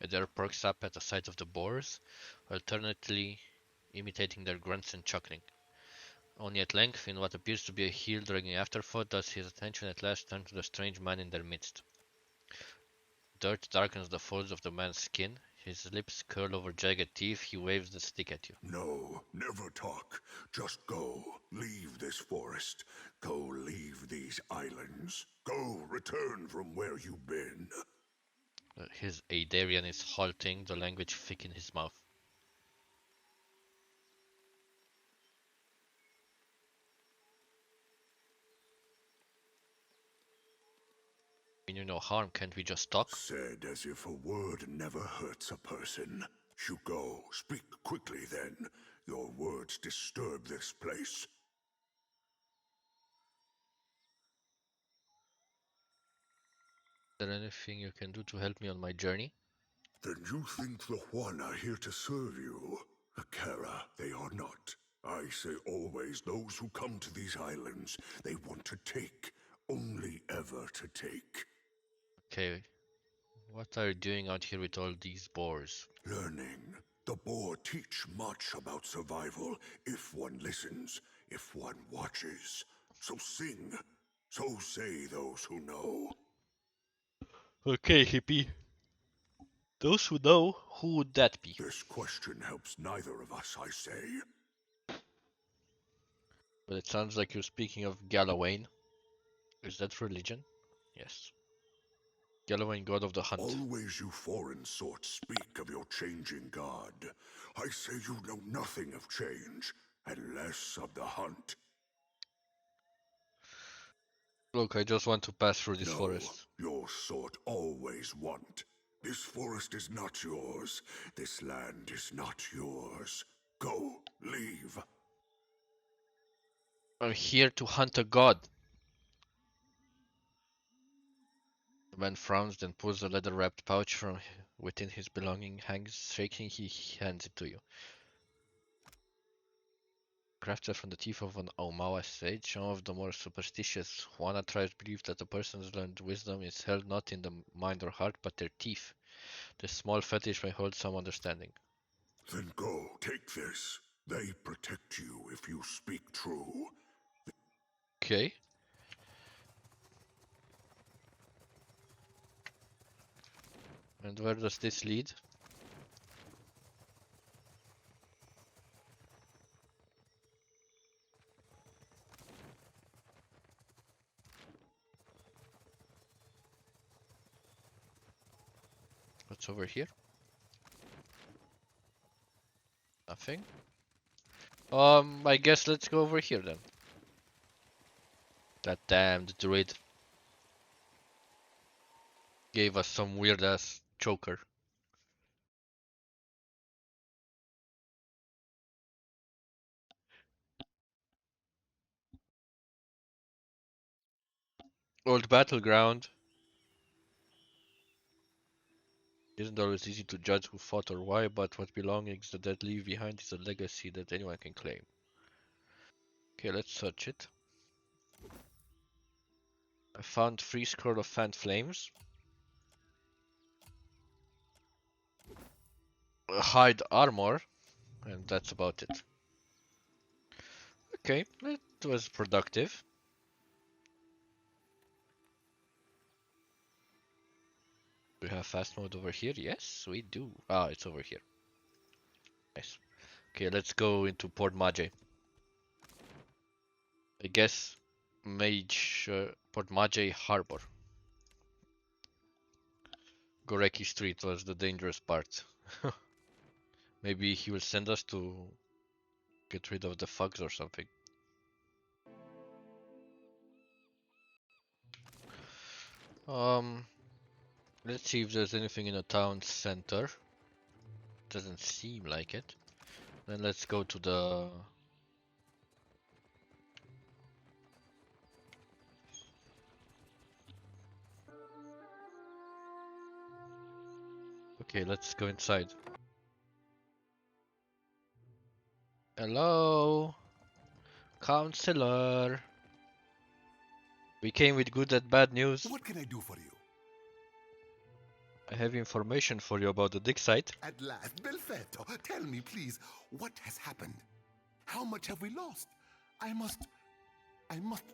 Adair perks up at the sight of the boars, alternately imitating their grunts and chuckling. Only at length, in what appears to be a heel-dragging afterthought, does his attention at last turn to the strange man in their midst. Dirt darkens the folds of the man's skin. His lips curl over jagged teeth. He waves the stick at you. No, never talk. Just go. Leave this forest. Go leave these islands. Go return from where you've been. His Adarian is halting, the language thick in his mouth. Mean you no harm, can't we just talk? Said as if a word never hurts a person. You go. Speak quickly then. Your words disturb this place. Is there anything you can do to help me on my journey? Then you think the Juan are here to serve you? Akara, they are not. I say always those who come to these islands, they want to take. Only ever to take. Okay, what are you doing out here with all these boars? Learning. The boar teach much about survival if one listens, if one watches. So sing. So say those who know. Okay, hippie. Those who know, who would that be? This question helps neither of us, I say. But it sounds like you're speaking of Galawain. Is that religion? Yes. Galawain, god of the hunt. Always you foreign sorts speak of your changing god. I say you know nothing of change, and less of the hunt. Look, I just want to pass through this No, forest. your sort always want. This forest is not yours. This land is not yours. Go, leave. I'm here to hunt a god. The man frowns, then pulls a leather-wrapped pouch from within his belonging, hangs shaking, he hands it to you. Crafted from the teeth of an Aumawa sage, some of the more superstitious Juana tribes believe that a person's learned wisdom is held not in the mind or heart, but their teeth. This small fetish may hold some understanding. Then go, take this. They protect you if you speak true. Okay. And where does this lead? What's over here? Nothing. I guess let's go over here then. That damned druid gave us some weird ass choker. Old battleground. Isn't always easy to judge who fought or why, but what belongings the dead leave behind is a legacy that anyone can claim. Okay, let's search it. I found 3 scroll of fan flames. Hide armor, and that's about it. Okay, it was productive. We have fast mode over here. Yes, we do. Ah, it's over here. Nice. Okay, let's go into Port Mage. I guess Port Mage Harbor. Goreki Street was the dangerous part. Maybe he will send us to get rid of the thugs or something. Let's see if there's anything in the town center. Doesn't seem like it. Then let's go to the... Okay, let's go inside. Hello? Counselor? We came with good and bad news. What can I do for you? I have information for you about the dig site. At last, Belfetto, tell me, please, what has happened? How much have we lost? I must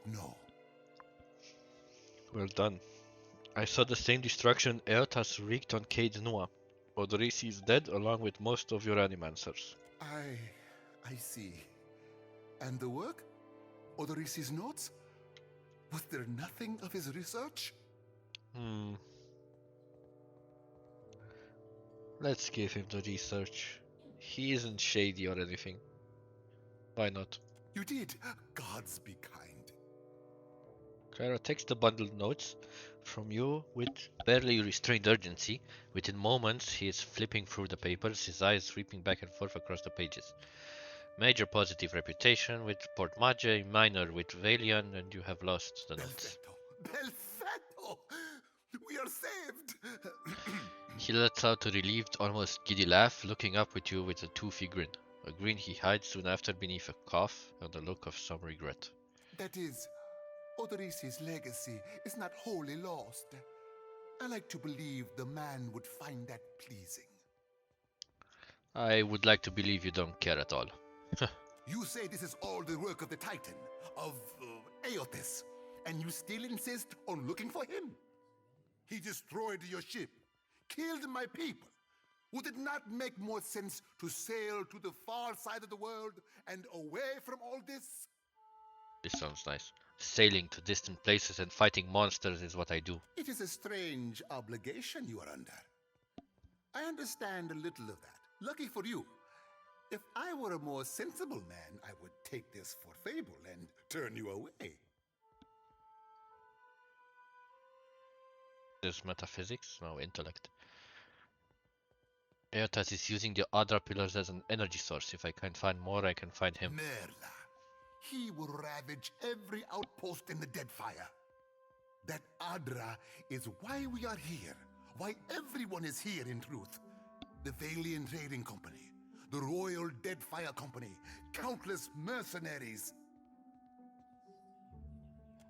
know. Well done. I saw the same destruction Eothas wreaked on Cade Noah. Oderisi is dead along with most of your animancers. I see. And the work? Oderisi's notes? Was there nothing of his research? Let's give him the research. He isn't shady or anything. Why not? You did. Gods be kind. Clara takes the bundled notes from you with barely restrained urgency. Within moments, he is flipping through the papers, his eyes sweeping back and forth across the pages. Major positive reputation with Port Mage, minor with Valian, and you have lost the notes. Belfetto! We are saved! He lets out a relieved, almost giddy laugh, looking up at you with a toothy grin. A grin he hides soon after beneath a cough and a look of some regret. That is, Oderisi's legacy is not wholly lost. I like to believe the man would find that pleasing. I would like to believe you don't care at all. You say this is all the work of the Titan, of Eothas, and you still insist on looking for him? He destroyed your ship, killed my people. Would it not make more sense to sail to the far side of the world and away from all this? This sounds nice. Sailing to distant places and fighting monsters is what I do. It is a strange obligation you are under. I understand a little of that. Lucky for you. If I were a more sensible man, I would take this for fable and turn you away. There's metaphysics, no intellect. Eothas is using the Adra pillars as an energy source. If I can find more, I can find him. Merla. He will ravage every outpost in the Deadfire. That Adra is why we are here. Why everyone is here, in truth. The Valian Trading Company, the Royal Deadfire Company, countless mercenaries.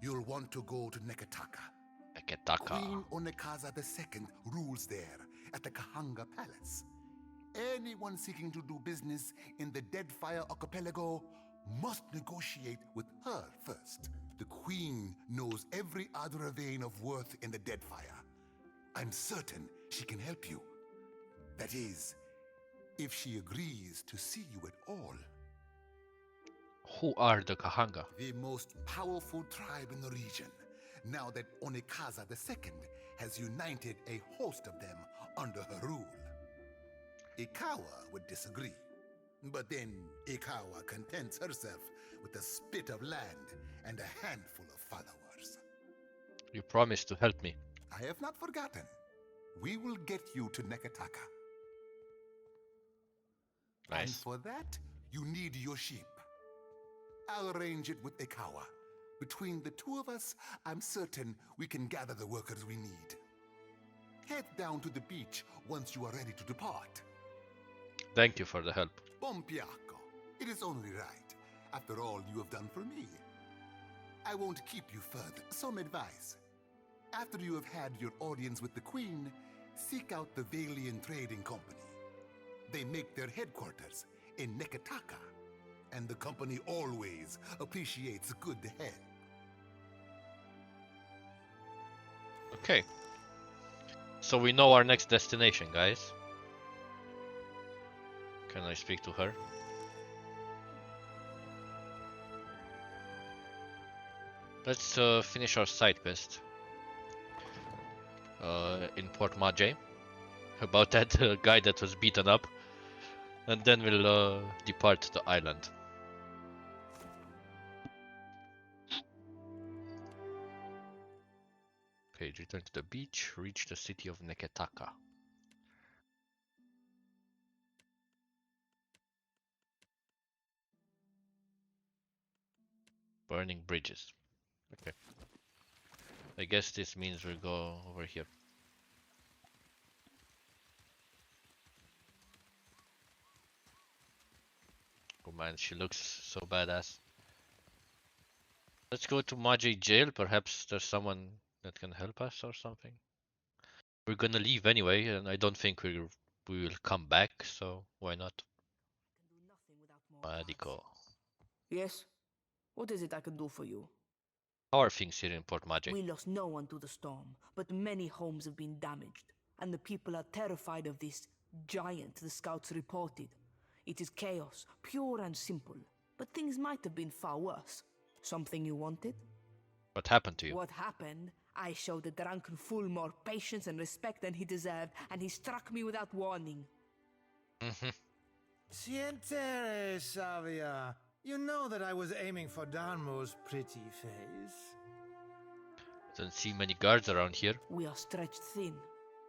You'll want to go to Neketaka. Neketaka. Queen Onekaza II rules there, at the Kahanga Palace. Anyone seeking to do business in the Deadfire Archipelago must negotiate with her first. The Queen knows every other vein of worth in the Deadfire. I'm certain she can help you. That is, if she agrees to see you at all. Who are the Kahanga? The most powerful tribe in the region. Now that Onekaza II has united a host of them under her rule. Ikawa would disagree, but then Ikawa contents herself with a spit of land and a handful of followers. You promised to help me. I have not forgotten. We will get you to Neketaka. Nice. And for that, you need your sheep. I'll arrange it with Ikawa. Between the two of us, I'm certain we can gather the workers we need. Head down to the beach once you are ready to depart. Thank you for the help. Bompiaco, it is only right, after all you have done for me. I won't keep you further. Some advice. After you have had your audience with the Queen, seek out the Valian Trading Company. They make their headquarters in Neketaka, and the company always appreciates good help. Okay. So we know our next destination, guys. Can I speak to her? Let's finish our side quest in Port Maje about that guy that was beaten up, and then we'll depart the island. Okay, return to the beach, reach the city of Neketaka. Burning bridges. Okay. I guess this means we'll go over here. Oh man, she looks so badass. Let's go to Maji jail. Perhaps there's someone that can help us or something. We're gonna leave anyway, and I don't think we will come back, so why not? Medico. Yes? What is it I can do for you? How are things here in Port Maje? We lost no one to the storm, but many homes have been damaged, and the people are terrified of this giant the scouts reported. It is chaos, pure and simple, but things might have been far worse. Something you wanted? What happened to you? What happened? I showed the drunken fool more patience and respect than he deserved, and he struck me without warning. Sientere, Savia. You know that I was aiming for Darmo's pretty face. Don't see many guards around here. We are stretched thin.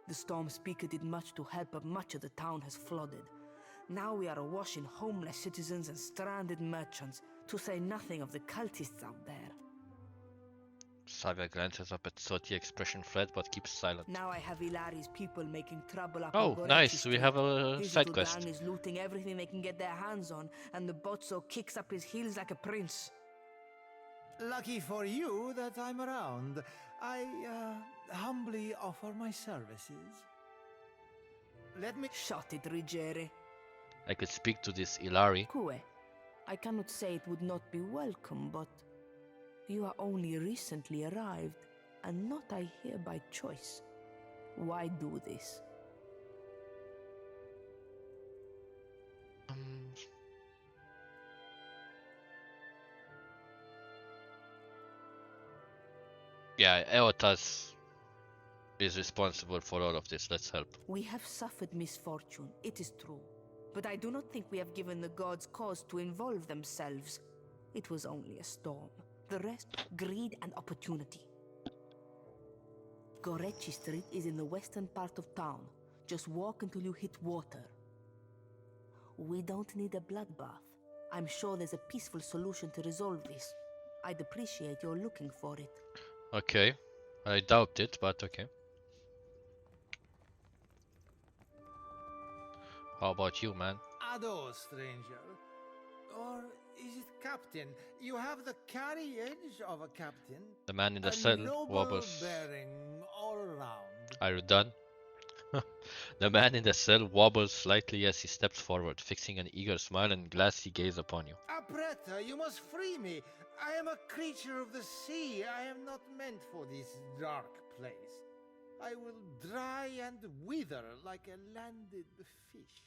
The storm speaker did much to help, but much of the town has flooded. Now we are awash in homeless citizens and stranded merchants, to say nothing of the cultists out there. Savia glances up at Soti, expression fled but keeps silent. Now I have Ilari's people making trouble up Oh, on nice. Street. We have a His side little quest. gang is looting everything they can get their hands on, and the Botso kicks up his heels like a prince. Lucky for you that I'm around. I humbly offer my services. Let me... Shut it, Rigere. I could speak to this Ilari. Kue, I cannot say it would not be welcome, but you are only recently arrived, and not, I hear, by choice. Why do this? Yeah, Eothas is responsible for all of this. Let's help. We have suffered misfortune, it is true. But I do not think we have given the gods cause to involve themselves. It was only a storm. The rest, greed and opportunity. Gorechi Street is in the western part of town. Just walk until you hit water. We don't need a bloodbath. I'm sure there's a peaceful solution to resolve this. I'd appreciate your looking for it. Okay. I doubt it, but okay. How about you, man? Ado, stranger. Or is it captain? You have the carriage of a captain. The man in the a cell noble wobbles. bearing all around. Are you done? The man in the cell wobbles slightly as he steps forward, fixing an eager smile and glassy gaze upon you. Apretta, you must free me. I am a creature of the sea. I am not meant for this dark place. I will dry and wither like a landed fish.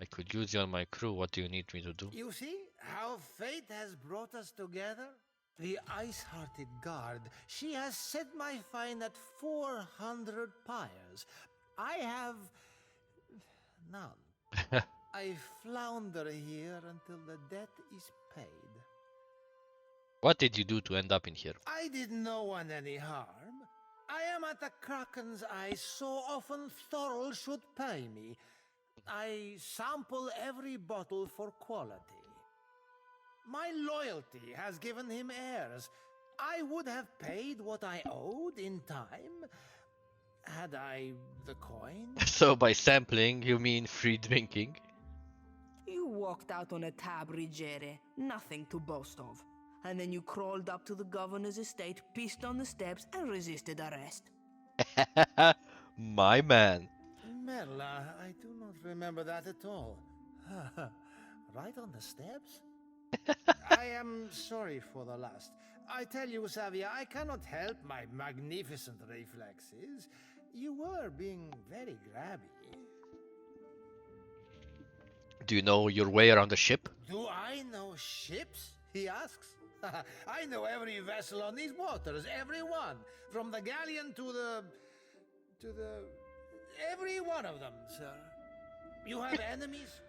I could use you on my crew. What do you need me to do? You see how fate has brought us together? The ice-hearted guard, she has set my fine at 400 pyres. I have none. I flounder here until the debt is paid. What did you do to end up in here? I did no one any harm. I am at the Kraken's Eye so often Thorol should pay me. I sample every bottle for quality. My loyalty has given him heirs. I would have paid what I owed in time, had I the coin. So by sampling, you mean free drinking? You walked out on a tab, Rigere. Nothing to boast of. And then you crawled up to the governor's estate, pissed on the steps, and resisted arrest. My man. Merla, I do not remember that at all. Right on the steps? I am sorry for the last. I tell you, Savia, I cannot help my magnificent reflexes. You were being very grabby. Do you know your way around the ship? Do I know ships? He asks. I know every vessel on these waters, every one. From the galleon to the... every one of them, sir. You have enemies?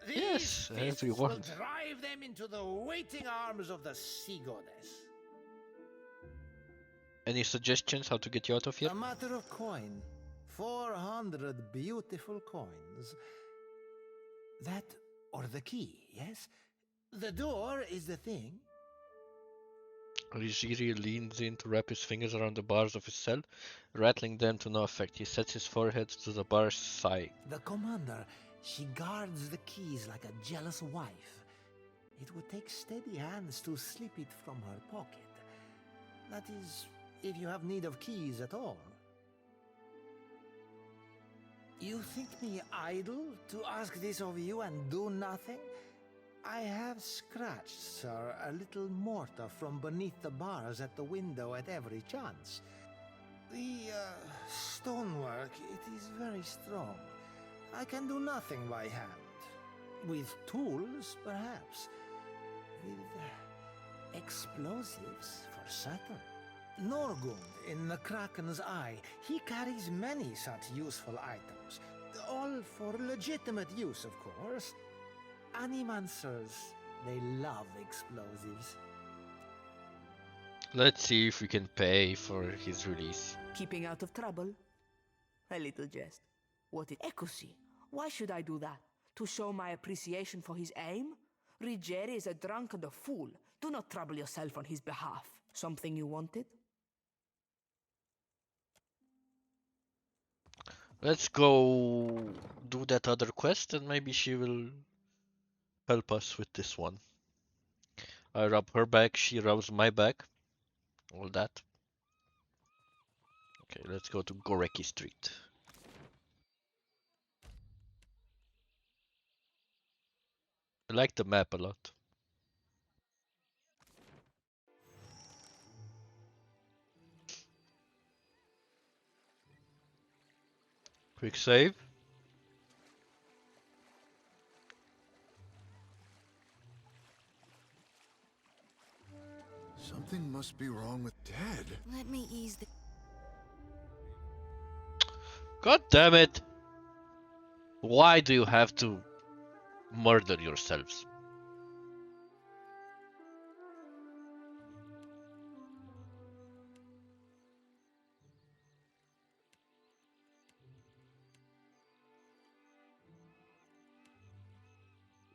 Yes, These every fists one. will drive them into the waiting arms of the sea goddess. Any suggestions how to get you out of here? A matter of coin. 400 beautiful coins. That or the key, yes? The door is the thing. Rijiri leans in to wrap his fingers around the bars of his cell, rattling them to no effect. He sets his forehead to the bars, sighing. The commander, she guards the keys like a jealous wife. It would take steady hands to slip it from her pocket. That is, if you have need of keys at all. You think me idle to ask this of you and do nothing? I have scratched, sir, a little mortar from beneath the bars at the window at every chance. The stonework, it is very strong. I can do nothing by hand. With tools, perhaps. With explosives, for certain. Norgund in the Kraken's Eye, he carries many such useful items. All for legitimate use, of course. Animancers, they love explosives. Let's see if we can pay for his release. Keeping out of trouble? A little jest. What is Ecosi? Why should I do that? To show my appreciation for his aim? Rigere is a drunk and a fool. Do not trouble yourself on his behalf. Something you wanted? Let's go do that other quest and maybe she will help us with this one. I rub her back, she rubs my back. All that. Okay, let's go to Goreki Street. I like the map a lot. Quick save. Something must be wrong with Dad. Let me ease the... God damn it! Why do you have to murder yourselves?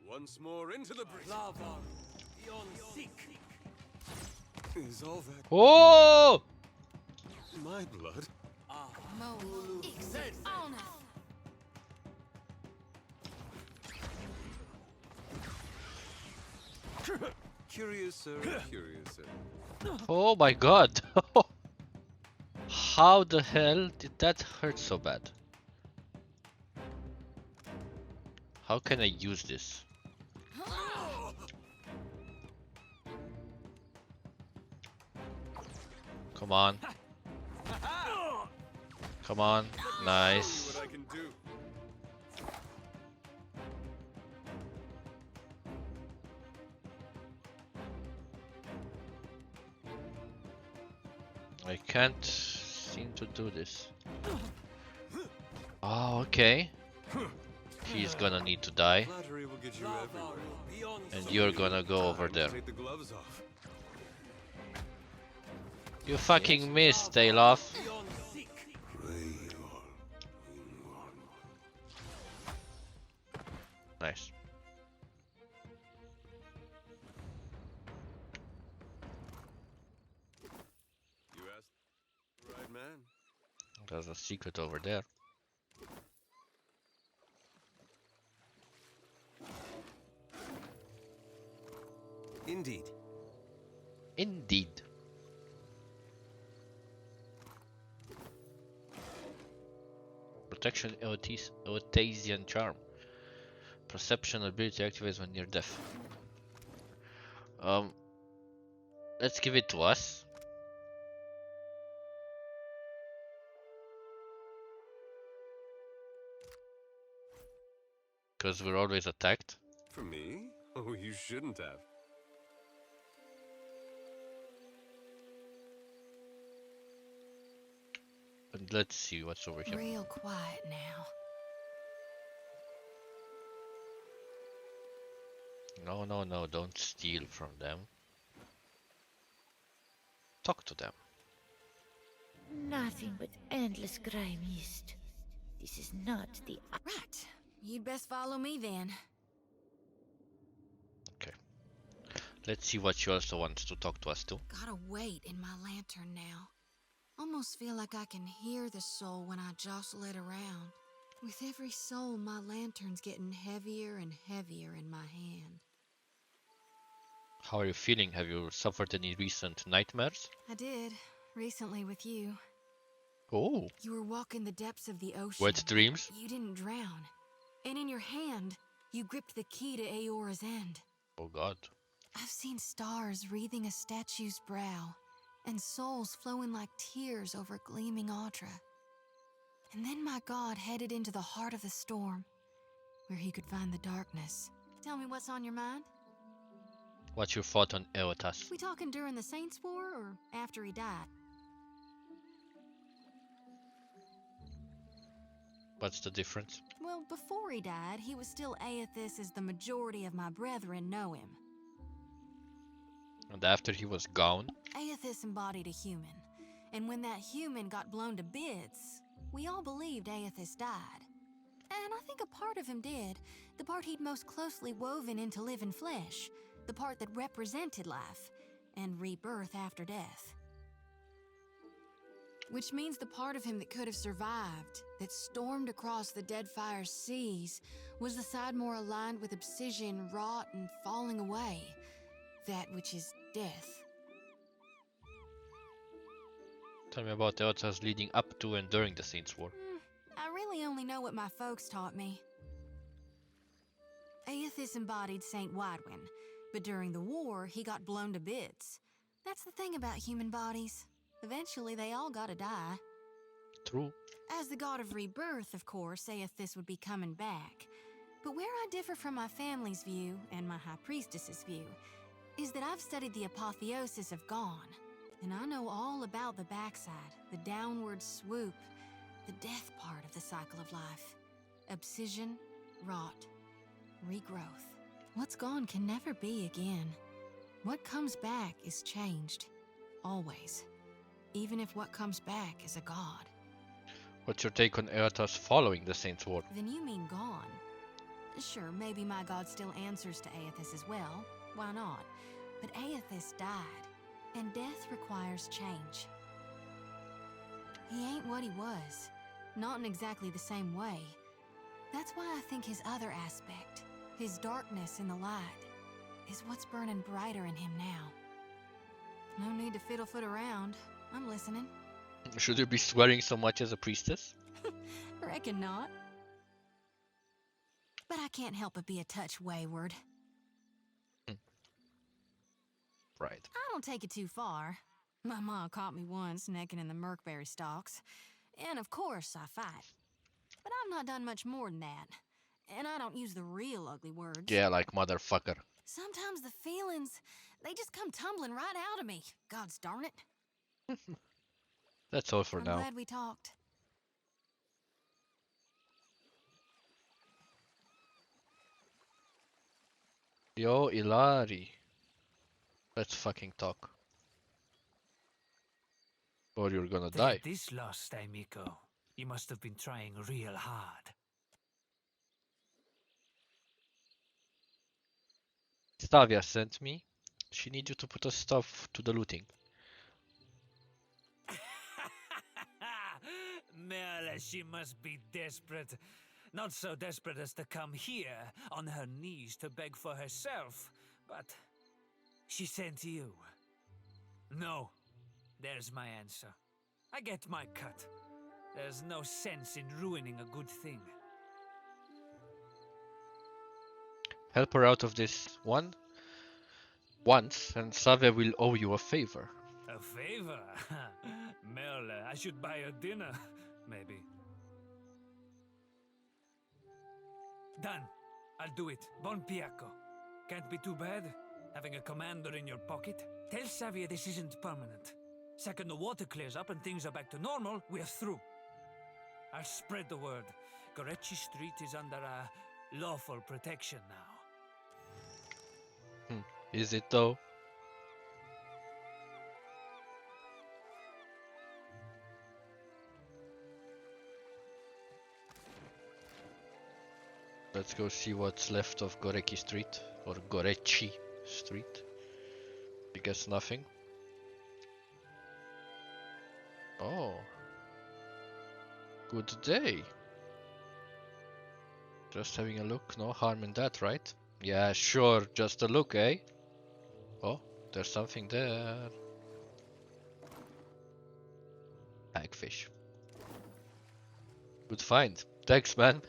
Once more into the breach. Lava. Beyond seek. Is all that Oh! my blood? Mo. Ix. Honor. Curious, sir. Curious, sir. Oh my god! How the hell did that hurt so bad? How can I use this? Come on. Come on. Nice. What I can do. I can't seem to do this. Oh, okay. He's gonna need to die. Flattery will get you everywhere. And you're gonna go over there. Take the gloves off. You fucking missed, Eothas. Nice. You asked the right man. There's a secret over there. Indeed. Indeed. Protection Eothasian charm. Perception ability activates when near death. Let's give it to us. Because we're always attacked. For me? Oh, you shouldn't have. And let's see what's over here. Real quiet now. No, no, no, don't steal from them. Talk to them. Nothing but endless grey mist. This is not the... Right. You'd best follow me then. Okay. Let's see what she also wants to talk to us to. Gotta wait in my lantern now. Almost feel like I can hear the soul when I jostle it around. With every soul, my lantern's getting heavier and heavier in my hand. How are you feeling? Have you suffered any recent nightmares? I did, recently with you. Oh. You were walking the depths of the ocean. Wet dreams? You didn't drown. And in your hand, you gripped the key to Eora's end. Oh god. I've seen stars wreathing a statue's brow, and souls flowing like tears over gleaming Audra. And then my god headed into the heart of the storm, where he could find the darkness. Tell me what's on your mind? What's your thought on Eothas? We talking during the Saints' War, or after he died? What's the difference? Well, before he died, he was still Eothas as the majority of my brethren know him. And after he was gone? Eothas embodied a human, and when that human got blown to bits, we all believed Eothas died. And I think a part of him did, the part he'd most closely woven into living flesh, the part that represented life, and rebirth after death. Which means the part of him that could have survived, that stormed across the Deadfire seas, was the side more aligned with obsidian, rot, and falling away. That which is death. Tell me about Eothas leading up to and during the Saints' War. I really only know what my folks taught me. Eothas embodied Saint Widwin, but during the war, he got blown to bits. That's the thing about human bodies. Eventually, they all gotta die. True. As the god of rebirth, of course, Eothas would be coming back. But where I differ from my family's view, and my high priestess's view, is that I've studied the apotheosis of Gone, and I know all about the backside, the downward swoop, the death part of the cycle of life. Obsidian, rot, regrowth. What's gone can never be again. What comes back is changed. Always. Even if what comes back is a god. What's your take on Eothas following the Saints' War? Then you mean gone. Sure, maybe my god still answers to Eothas as well. Why not? But Eothas died, and death requires change. He ain't what he was. Not in exactly the same way. That's why I think his other aspect, his darkness in the light, is what's burning brighter in him now. No need to fiddle-foot around. I'm listening. Should you be swearing so much as a priestess? Reckon not. But I can't help but be a touch wayward. Right. I don't take it too far. My mom caught me once necking in the merkberry stalks. And of course I fight. But I've not done much more than that. And I don't use the real ugly words. Yeah, like motherfucker. Sometimes the feelings, they just come tumbling right out of me. Gods darn it. That's all for I'm now. glad we talked. Yo, Ilari. Let's fucking talk. Or you're gonna To get die. this lost, Miko. You must have been trying real hard. Stavia sent me. She needs you to put us stuff to the looting. Merle, she must be desperate. Not so desperate as to come here on her knees to beg for herself, but she sent you. No, there's my answer. I get my cut. There's no sense in ruining a good thing. Help her out of this once, and Stavia will owe you a favor. A favor? Merle, I should buy her dinner, maybe. Done. I'll do it. Bon Piacco. Can't be too bad, having a commander in your pocket. Tell Savia this isn't permanent. Second the water clears up and things are back to normal, we're through. I'll spread the word. Gorechi Street is under lawful protection now. Is it though? Let's go see what's left of Goreki Street, or Gorechi Street. I guess nothing. Oh. Good day. Just having a look, no harm in that, right? Yeah, sure, just a look, eh? Oh, there's something there. Hagfish. Good find. Thanks, man.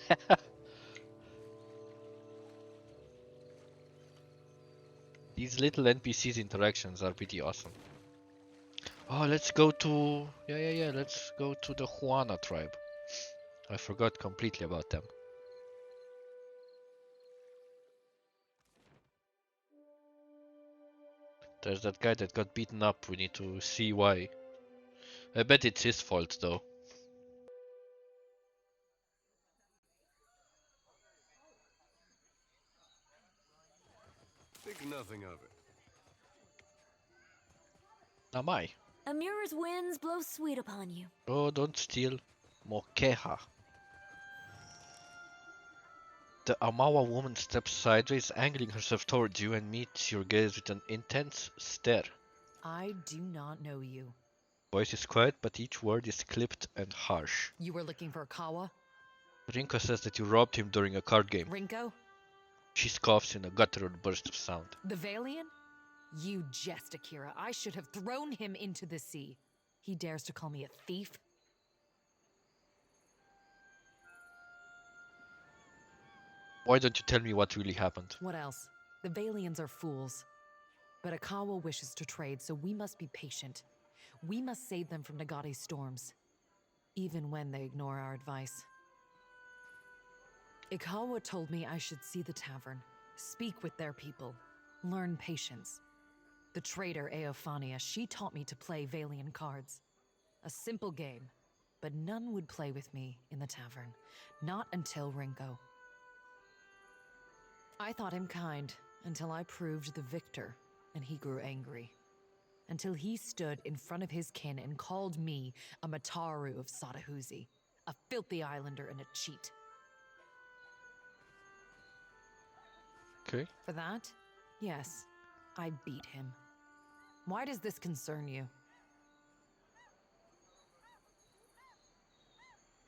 These little NPCs interactions are pretty awesome. Oh, let's go to... Yeah, let's go to the Juana tribe. I forgot completely about them. There's that guy that got beaten up, we need to see why. I bet it's his fault though. Think nothing of it. Namai. Amura's winds blow sweet upon you. Oh, don't steal. Mokeha. The Amawa woman steps sideways, angling herself towards you and meets your gaze with an intense stare. I do not know you. Voice is quiet, but each word is clipped and harsh. You were looking for Kawa? Rinko says that you robbed him during a card game. Rinko? She scoffs in a guttural burst of sound. The Valian? You jest, Akira. I should have thrown him into the sea. He dares to call me a thief? Why don't you tell me what really happened? What else? The Valians are fools. But Akawa wishes to trade, so we must be patient. We must save them from Nagate's storms, even when they ignore our advice. Ikawa told me I should see the tavern, speak with their people, learn patience. The trader Eophania, she taught me to play Valian cards. A simple game, but none would play with me in the tavern, not until Rinko. I thought him kind until I proved the victor, and he grew angry. Until he stood in front of his kin and called me a Mataru of Sadahuzi, a filthy islander and a cheat. Okay. For that, yes, I beat him. Why does this concern you?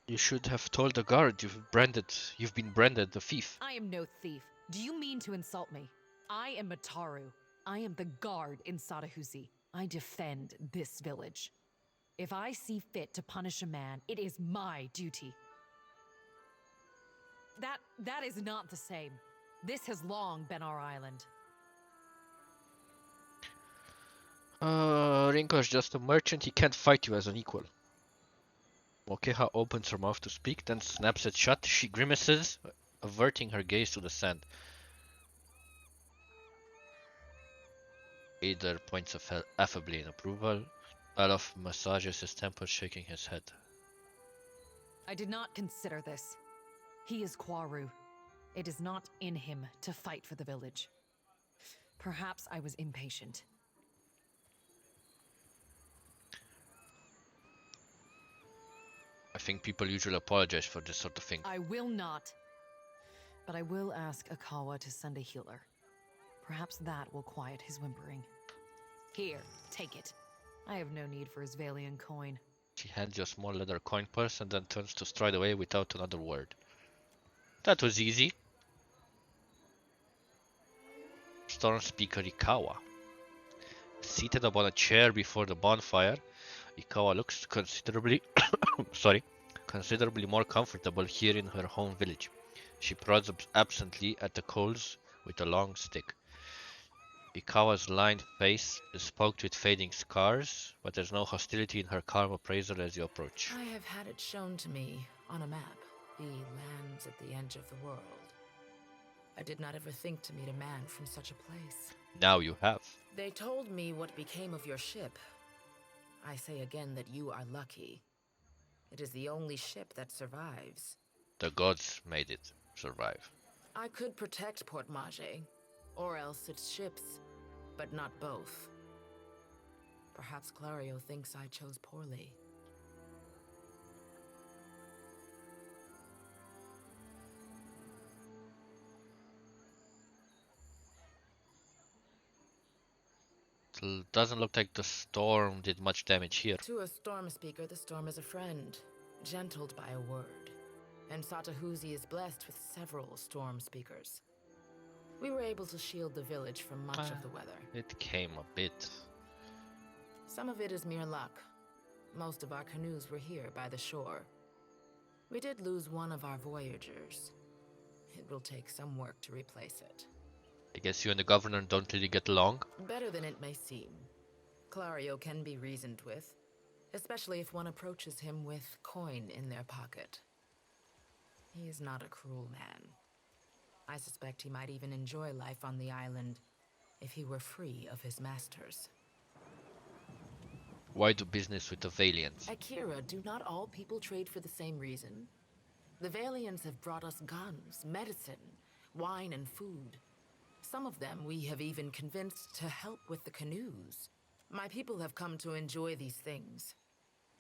You should have told the guard you've been branded a thief. I am no thief. Do you mean to insult me? I am Mataru. I am the guard in Sadahuzi. I defend this village. If I see fit to punish a man, it is my duty. That is not the same. This has long been our island. Rinko is just a merchant, he can't fight you as an equal. Mokeha opens her mouth to speak, then snaps it shut. She grimaces, averting her gaze to the sand. Ader points affably in approval. Alaf massages his temple, shaking his head. I did not consider this. He is Kwaru. It is not in him to fight for the village. Perhaps I was impatient. I think people usually apologize for this sort of thing. I will not. But I will ask Akawa to send a healer. Perhaps that will quiet his whimpering. Here, take it. I have no need for his Valian coin. She hands you a small leather coin purse and then turns to stride away without another word. That was easy. Storm Speaker Ikawa. Seated upon a chair before the bonfire, Ikawa looks considerably considerably more comfortable here in her home village. She prods absently at the coals with a long stick. Ikawa's lined face is poked with fading scars, but there's no hostility in her calm appraisal as you approach. I have had it shown to me on a map, the lands at the edge of the world. I did not ever think to meet a man from such a place. Now you have. They told me what became of your ship. I say again that you are lucky. It is the only ship that survives. The gods made it survive. I could protect Port Mage, or else its ships, but not both. Perhaps Clario thinks I chose poorly. Doesn't look like the storm did much damage here. To a storm speaker, the storm is a friend, gentled by a word. And Satahuzi is blessed with several storm speakers. We were able to shield the village from much of the weather. It came a bit. Some of it is mere luck. Most of our canoes were here by the shore. We did lose one of our voyagers. It will take some work to replace it. I guess you and the governor don't really get along. Better than it may seem. Clario can be reasoned with, especially if one approaches him with coin in their pocket. He is not a cruel man. I suspect he might even enjoy life on the island if he were free of his masters. Why do business with the Valians? Akira, do not all people trade for the same reason? The Valians have brought us guns, medicine, wine, and food. Some of them we have even convinced to help with the canoes. My people have come to enjoy these things.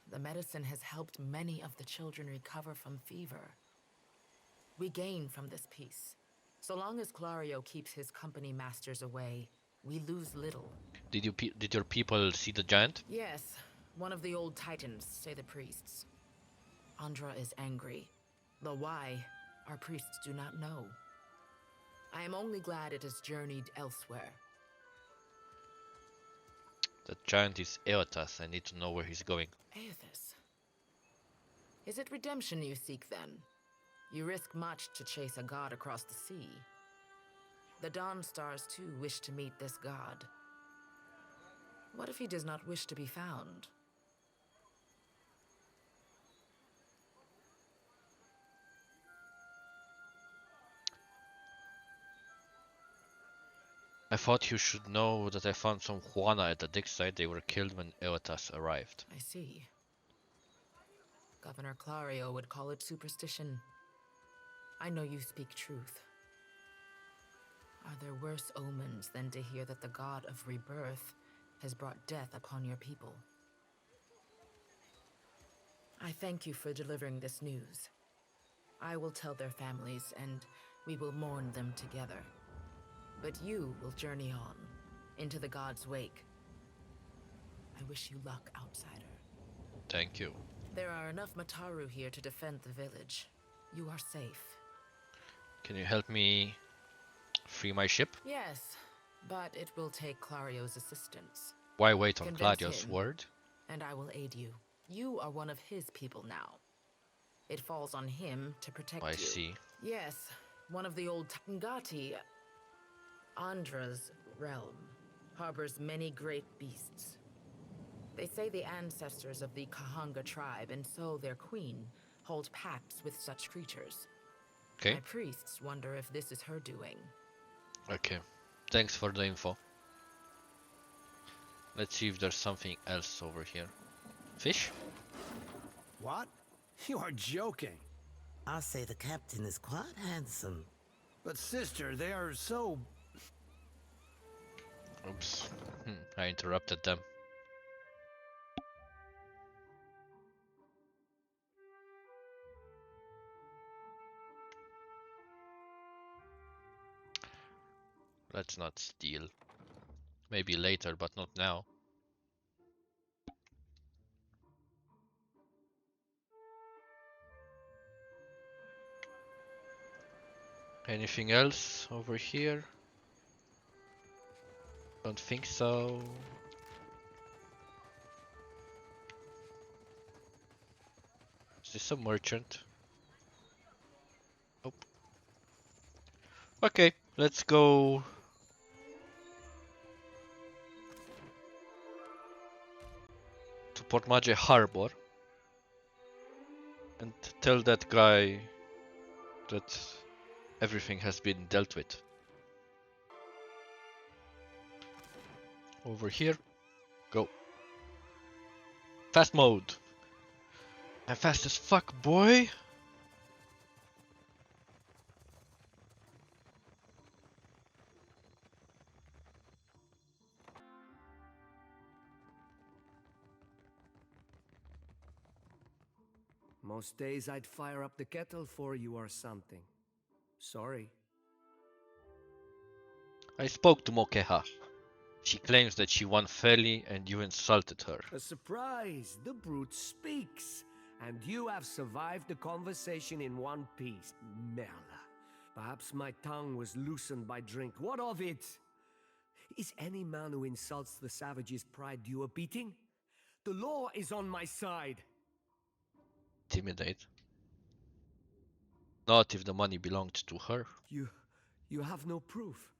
The medicine has helped many of the children recover from fever. We gain from this peace. So long as Clario keeps his company masters away, we lose little. Did your people see the giant? Yes, one of the old titans, say the priests. Andra is angry. The why, our priests do not know. I am only glad it has journeyed elsewhere. The giant is Eothas. I need to know where he's going. Eothas. Is it redemption you seek then? You risk much to chase a god across the sea. The Dawn Stars too wish to meet this god. What if he does not wish to be found? I thought you should know that I found some Juana at the dig site. They were killed when Eothas arrived. I see. Governor Clario would call it superstition. I know you speak truth. Are there worse omens than to hear that the god of rebirth has brought death upon your people? I thank you for delivering this news. I will tell their families, and we will mourn them together. But you will journey on, into the god's wake. I wish you luck, outsider. Thank you. There are enough Mataru here to defend the village. You are safe. Can you help me free my ship? Yes, but it will take Clario's assistance. Why wait on Convince Cladio's him, word? And I will aid you. You are one of his people now. It falls on him to protect you. I see. Yes, one of the old Ngati. Andra's realm harbors many great beasts. They say the ancestors of the Kahanga tribe, and so their queen, hold pacts with such creatures. Okay. My priests wonder if this is her doing. Okay. Thanks for the info. Let's see if there's something else over here. Fish? What? You are joking. I'll say the captain is quite handsome. But sister, they are so... Oops. I interrupted them. Let's not steal. Maybe later, but not now. Anything else over here? Don't think so. Is this a merchant? Nope. Okay, let's go to Port Maje Harbor and tell that guy that everything has been dealt with. Over here, go. Fast mode. I'm fast as fuck, boy. Most days I'd fire up the kettle for you or something. Sorry. I spoke to Mokeha. She claims that she won fairly and you insulted her. A surprise! The brute speaks! And you have survived the conversation in one piece. Merla. Perhaps my tongue was loosened by drink. What of it? Is any man who insults the savage's pride due a beating? The law is on my side. Intimidate. Not if the money belonged to her. You have no proof.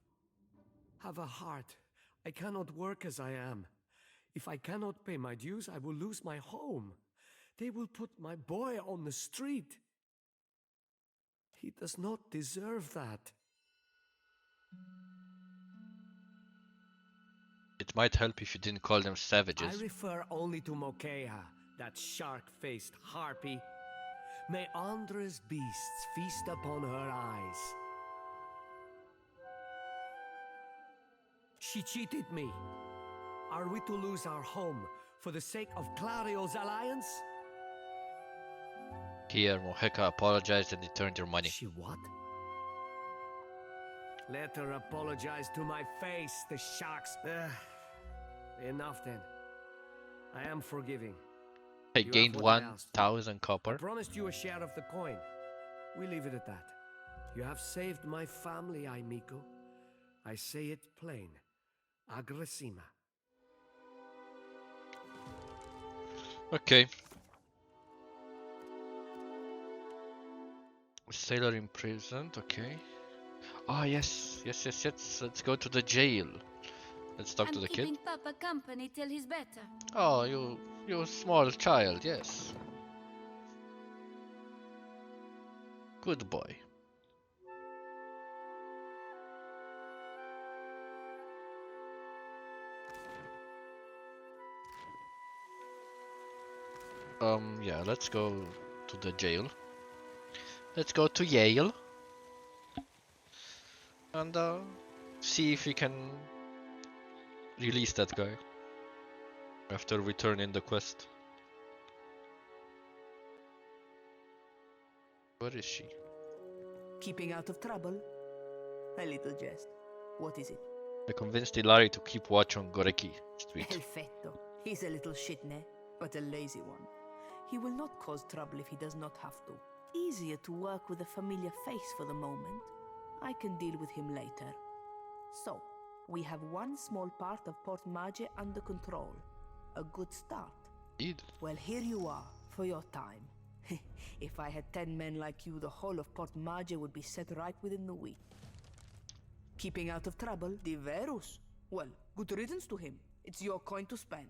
Have a heart. I cannot work as I am. If I cannot pay my dues, I will lose my home. They will put my boy on the street. He does not deserve that. It might help if you didn't call them savages. I refer only to Mokeha, that shark-faced harpy. May Andra's beasts feast upon her eyes. She cheated me. Are we to lose our home for the sake of Clario's alliance? Here, Moheka apologized and returned your money. She what? Let her apologize to my face, the sharks. Enough then. I am forgiving. I gained 1,000 copper. I promised you a share of the coin. We leave it at that. You have saved my family, Aimiko. I say it plain. Agressima. Okay. Sailor imprisoned, okay. Ah, yes. Let's go to the jail. Let's talk to the kid. Keeping Papa company till he's better. Oh, you small child, yes. Good boy. Yeah, let's go to the jail. Let's go to Yale. And see if we can release that guy after we turn in the quest. Where is she? Keeping out of trouble? A little jest. What is it? I convinced Ilari to keep watch on Goreki Street. Perfetto. He's a little shitne, but a lazy one. He will not cause trouble if he does not have to. Easier to work with a familiar face for the moment. I can deal with him later. So, we have one small part of Port Maje under control. A good start. Indeed. Well, here you are, for your time. If I had 10 men like you, the whole of Port Maje would be set right within the week. Keeping out of trouble, Diverus. Well, good riddance to him. It's your coin to spend.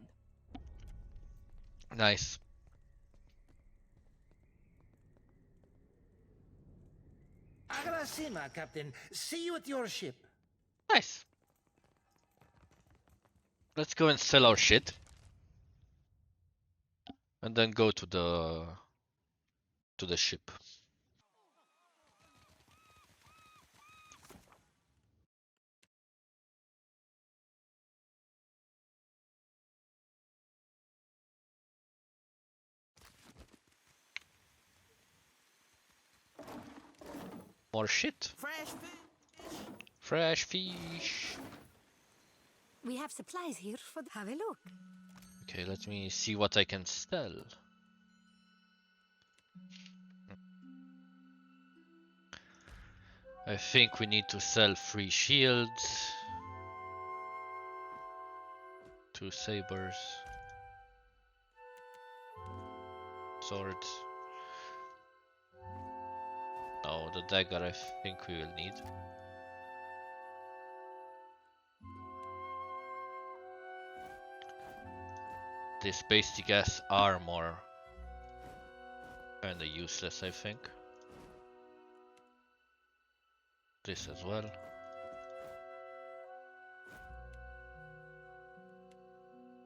Nice. Agrasima, Captain. See you at your ship. Nice. Let's go and sell our shit. And then go to the ship. More shit. Fresh fish. We have supplies here for have a look. Okay, let me see what I can sell. I think we need to sell 3 shields, 2 sabers, swords. No, the dagger I think we will need. This basic ass armor kinda useless, I think. This as well.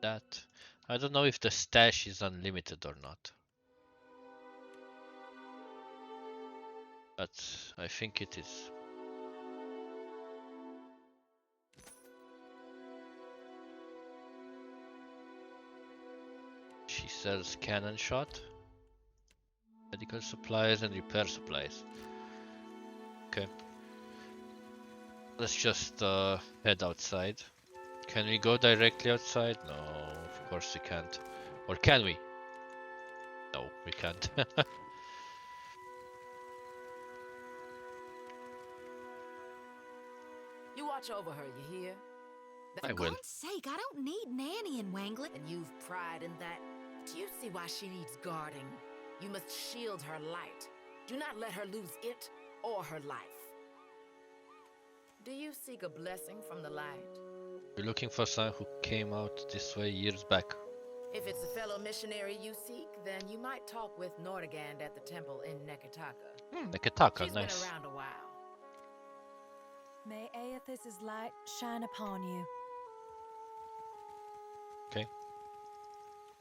That. I don't know if the stash is unlimited or not. But I think it is. She sells cannon shot, medical supplies and repair supplies. Okay. Let's just head outside. Can we go directly outside? No, of course we can't. Or can we? No, we can't. You watch over her, you hear? I will. For God's sake, I don't need Nanny in Wanglet. And you've pride in that. Do you see why she needs guarding? You must shield her light. Do not let her lose it or her life. Do you seek a blessing from the light? We're looking for someone who came out this way years back. If it's a fellow missionary you seek, then you might talk with Nordegand at the temple in Neketaka. Neketaka, She's nice. been around a while. May Eothas' light shine upon you. Okay.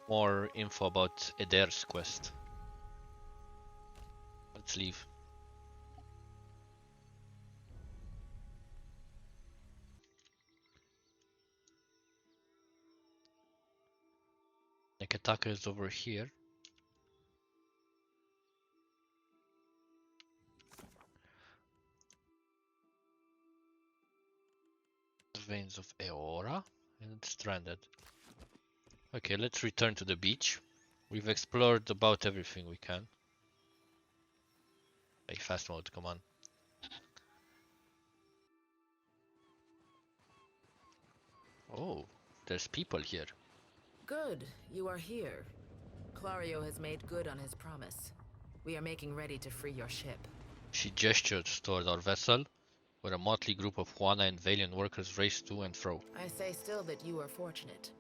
More info about Eder's quest. Let's leave. Neketaka is over here. The veins of Eora and stranded. Okay, let's return to the beach. We've explored about everything we can. Hey, fast mode, come on. Oh, there's people here. Good, you are here. Clario has made good on his promise. We are making ready to free your ship. She gestured toward our vessel, where a motley group of Juana and Valiant workers raced to and fro. I say still that you are fortunate.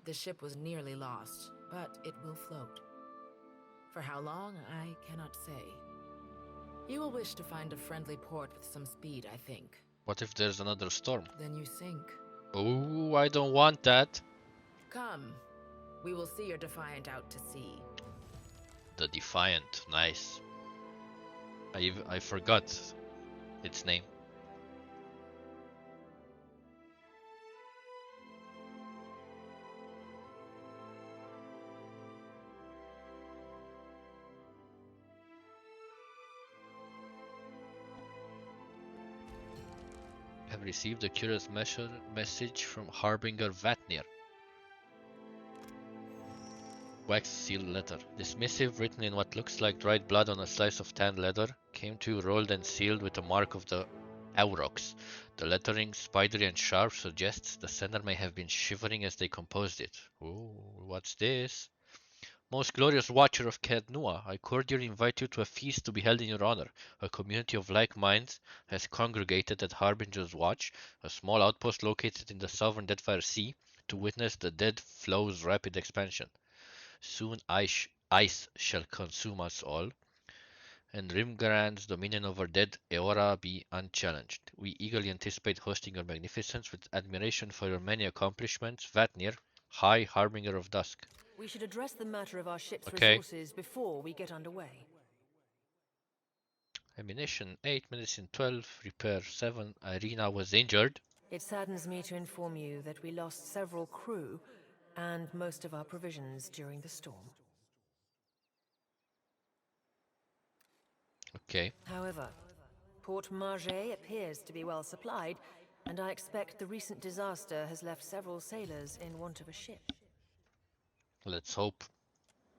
The ship was nearly lost, but it will float. For how long, I cannot say. You will wish to find a friendly port with some speed, I think. What if there's another storm? Then you sink. Oh, I don't want that. Come, we will see your Defiant out to sea. The Defiant, nice. I forgot its name. Have received a curious message from Harbinger Vatnir. Wax sealed letter. This missive, written in what looks like dried blood on a slice of tanned leather, came to you rolled and sealed with a mark of the Aurochs. The lettering, spidery and sharp, suggests the sender may have been shivering as they composed it. Ooh, what's this? Most glorious watcher of Cadnua, I cordially invite you to a feast to be held in your honor. A community of like minds has congregated at Harbinger's Watch, a small outpost located in the southern Deadfire Sea, to witness the dead flow's rapid expansion. Soon ice shall consume us all, and Rimgarand's dominion over dead Eora be unchallenged. We eagerly anticipate hosting your magnificence with admiration for your many accomplishments, Vatnir, High Harbinger of Dusk. We should address the matter of our ship's Okay. resources before we get underway. Ammunition 8, medicine 12, repair 7. Irina was injured. It saddens me to inform you that we lost several crew and most of our provisions during the storm. Okay. However, Port Margé appears to be well supplied, and I expect the recent disaster has left several sailors in want of a ship. Let's hope.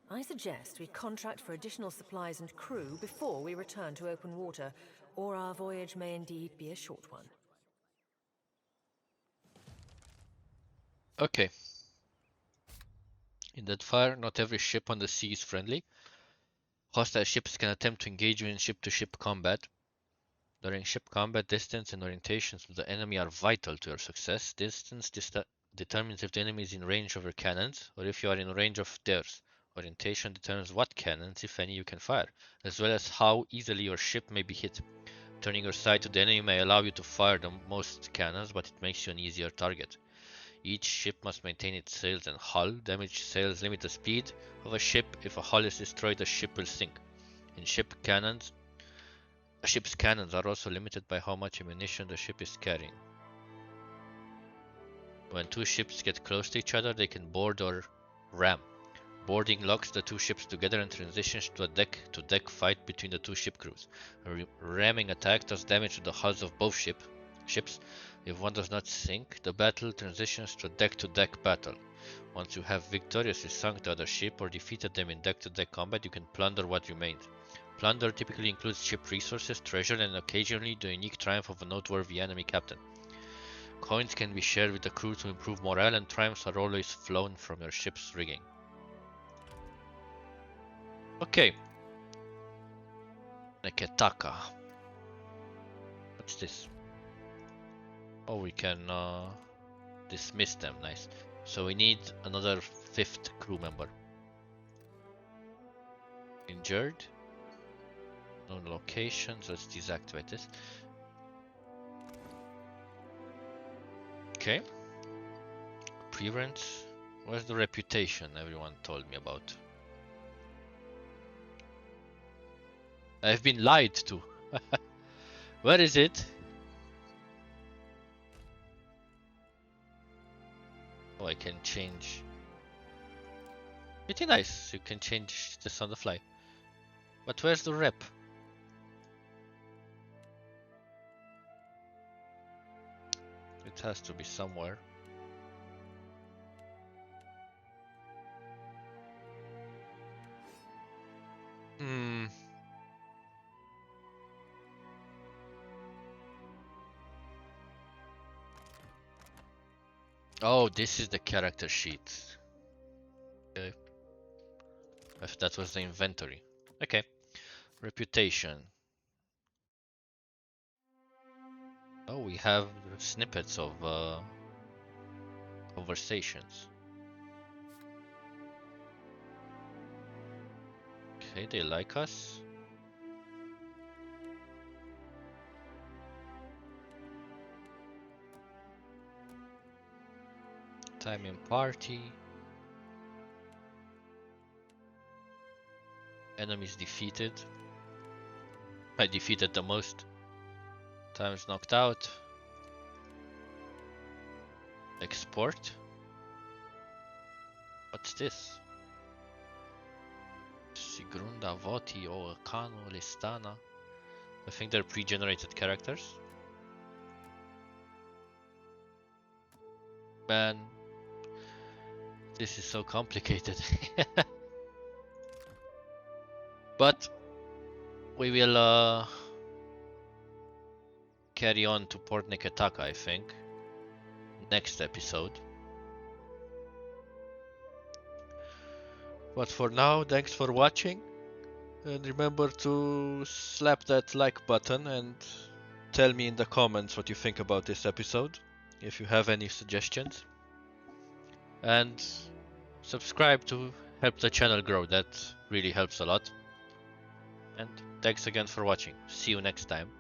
I suggest we contract for additional supplies and crew before we return to open water, or our voyage may indeed be a short one. Okay. In Deadfire, not every ship on the sea is friendly. Hostile ships can attempt to engage you in ship-to-ship combat. During ship combat, distance and orientations of the enemy are vital to your success. Distance determines if the enemy is in range of your cannons, or if you are in range of theirs. Orientation determines what cannons, if any, you can fire, as well as how easily your ship may be hit. Turning your side to the enemy may allow you to fire the most cannons, but it makes you an easier target. Each ship must maintain its sails and hull. Damaged sails limit the speed of a ship. If a hull is destroyed, the ship will sink. In ship's cannons are also limited by how much ammunition the ship is carrying. When two ships get close to each other, they can board or ram. Boarding locks the two ships together and transitions to a deck-to-deck fight between the two ship crews. A ramming attack does damage to the hulls of both ships. If one does not sink, the battle transitions to a deck-to-deck battle. Once you have victoriously sunk the other ship or defeated them in deck-to-deck combat, you can plunder what remains. Plunder typically includes ship resources, treasure, and occasionally the unique triumph of a noteworthy enemy captain. Coins can be shared with the crew to improve morale, and triumphs are always flown from your ship's rigging. Okay. Neketaka. What's this? Oh, we can dismiss them. Nice. So we need another 5th crew member. Injured. No locations. Let's deactivate this. Okay. Appearance. Where's the reputation everyone told me about? I've been lied to. Where is it? Oh, I can change. Pretty nice. You can change this on the fly. But where's the rep? It has to be somewhere. Oh, this is the character sheet. Okay. If that was the inventory. Okay. Reputation. Oh, we have snippets of conversations. Okay, they like us. Time in party. Enemies defeated. I defeated the most. Times knocked out. Export. What's this? Sigrunda, Voti, Oakano, Listana. I think they're pre-generated characters. Man, this is so complicated. But we will carry on to Port Neketaka, I think, next episode. But for now, thanks for watching, and remember to slap that like button and tell me in the comments what you think about this episode, if you have any suggestions. And subscribe to help the channel grow, that really helps a lot. And thanks again for watching. See you next time.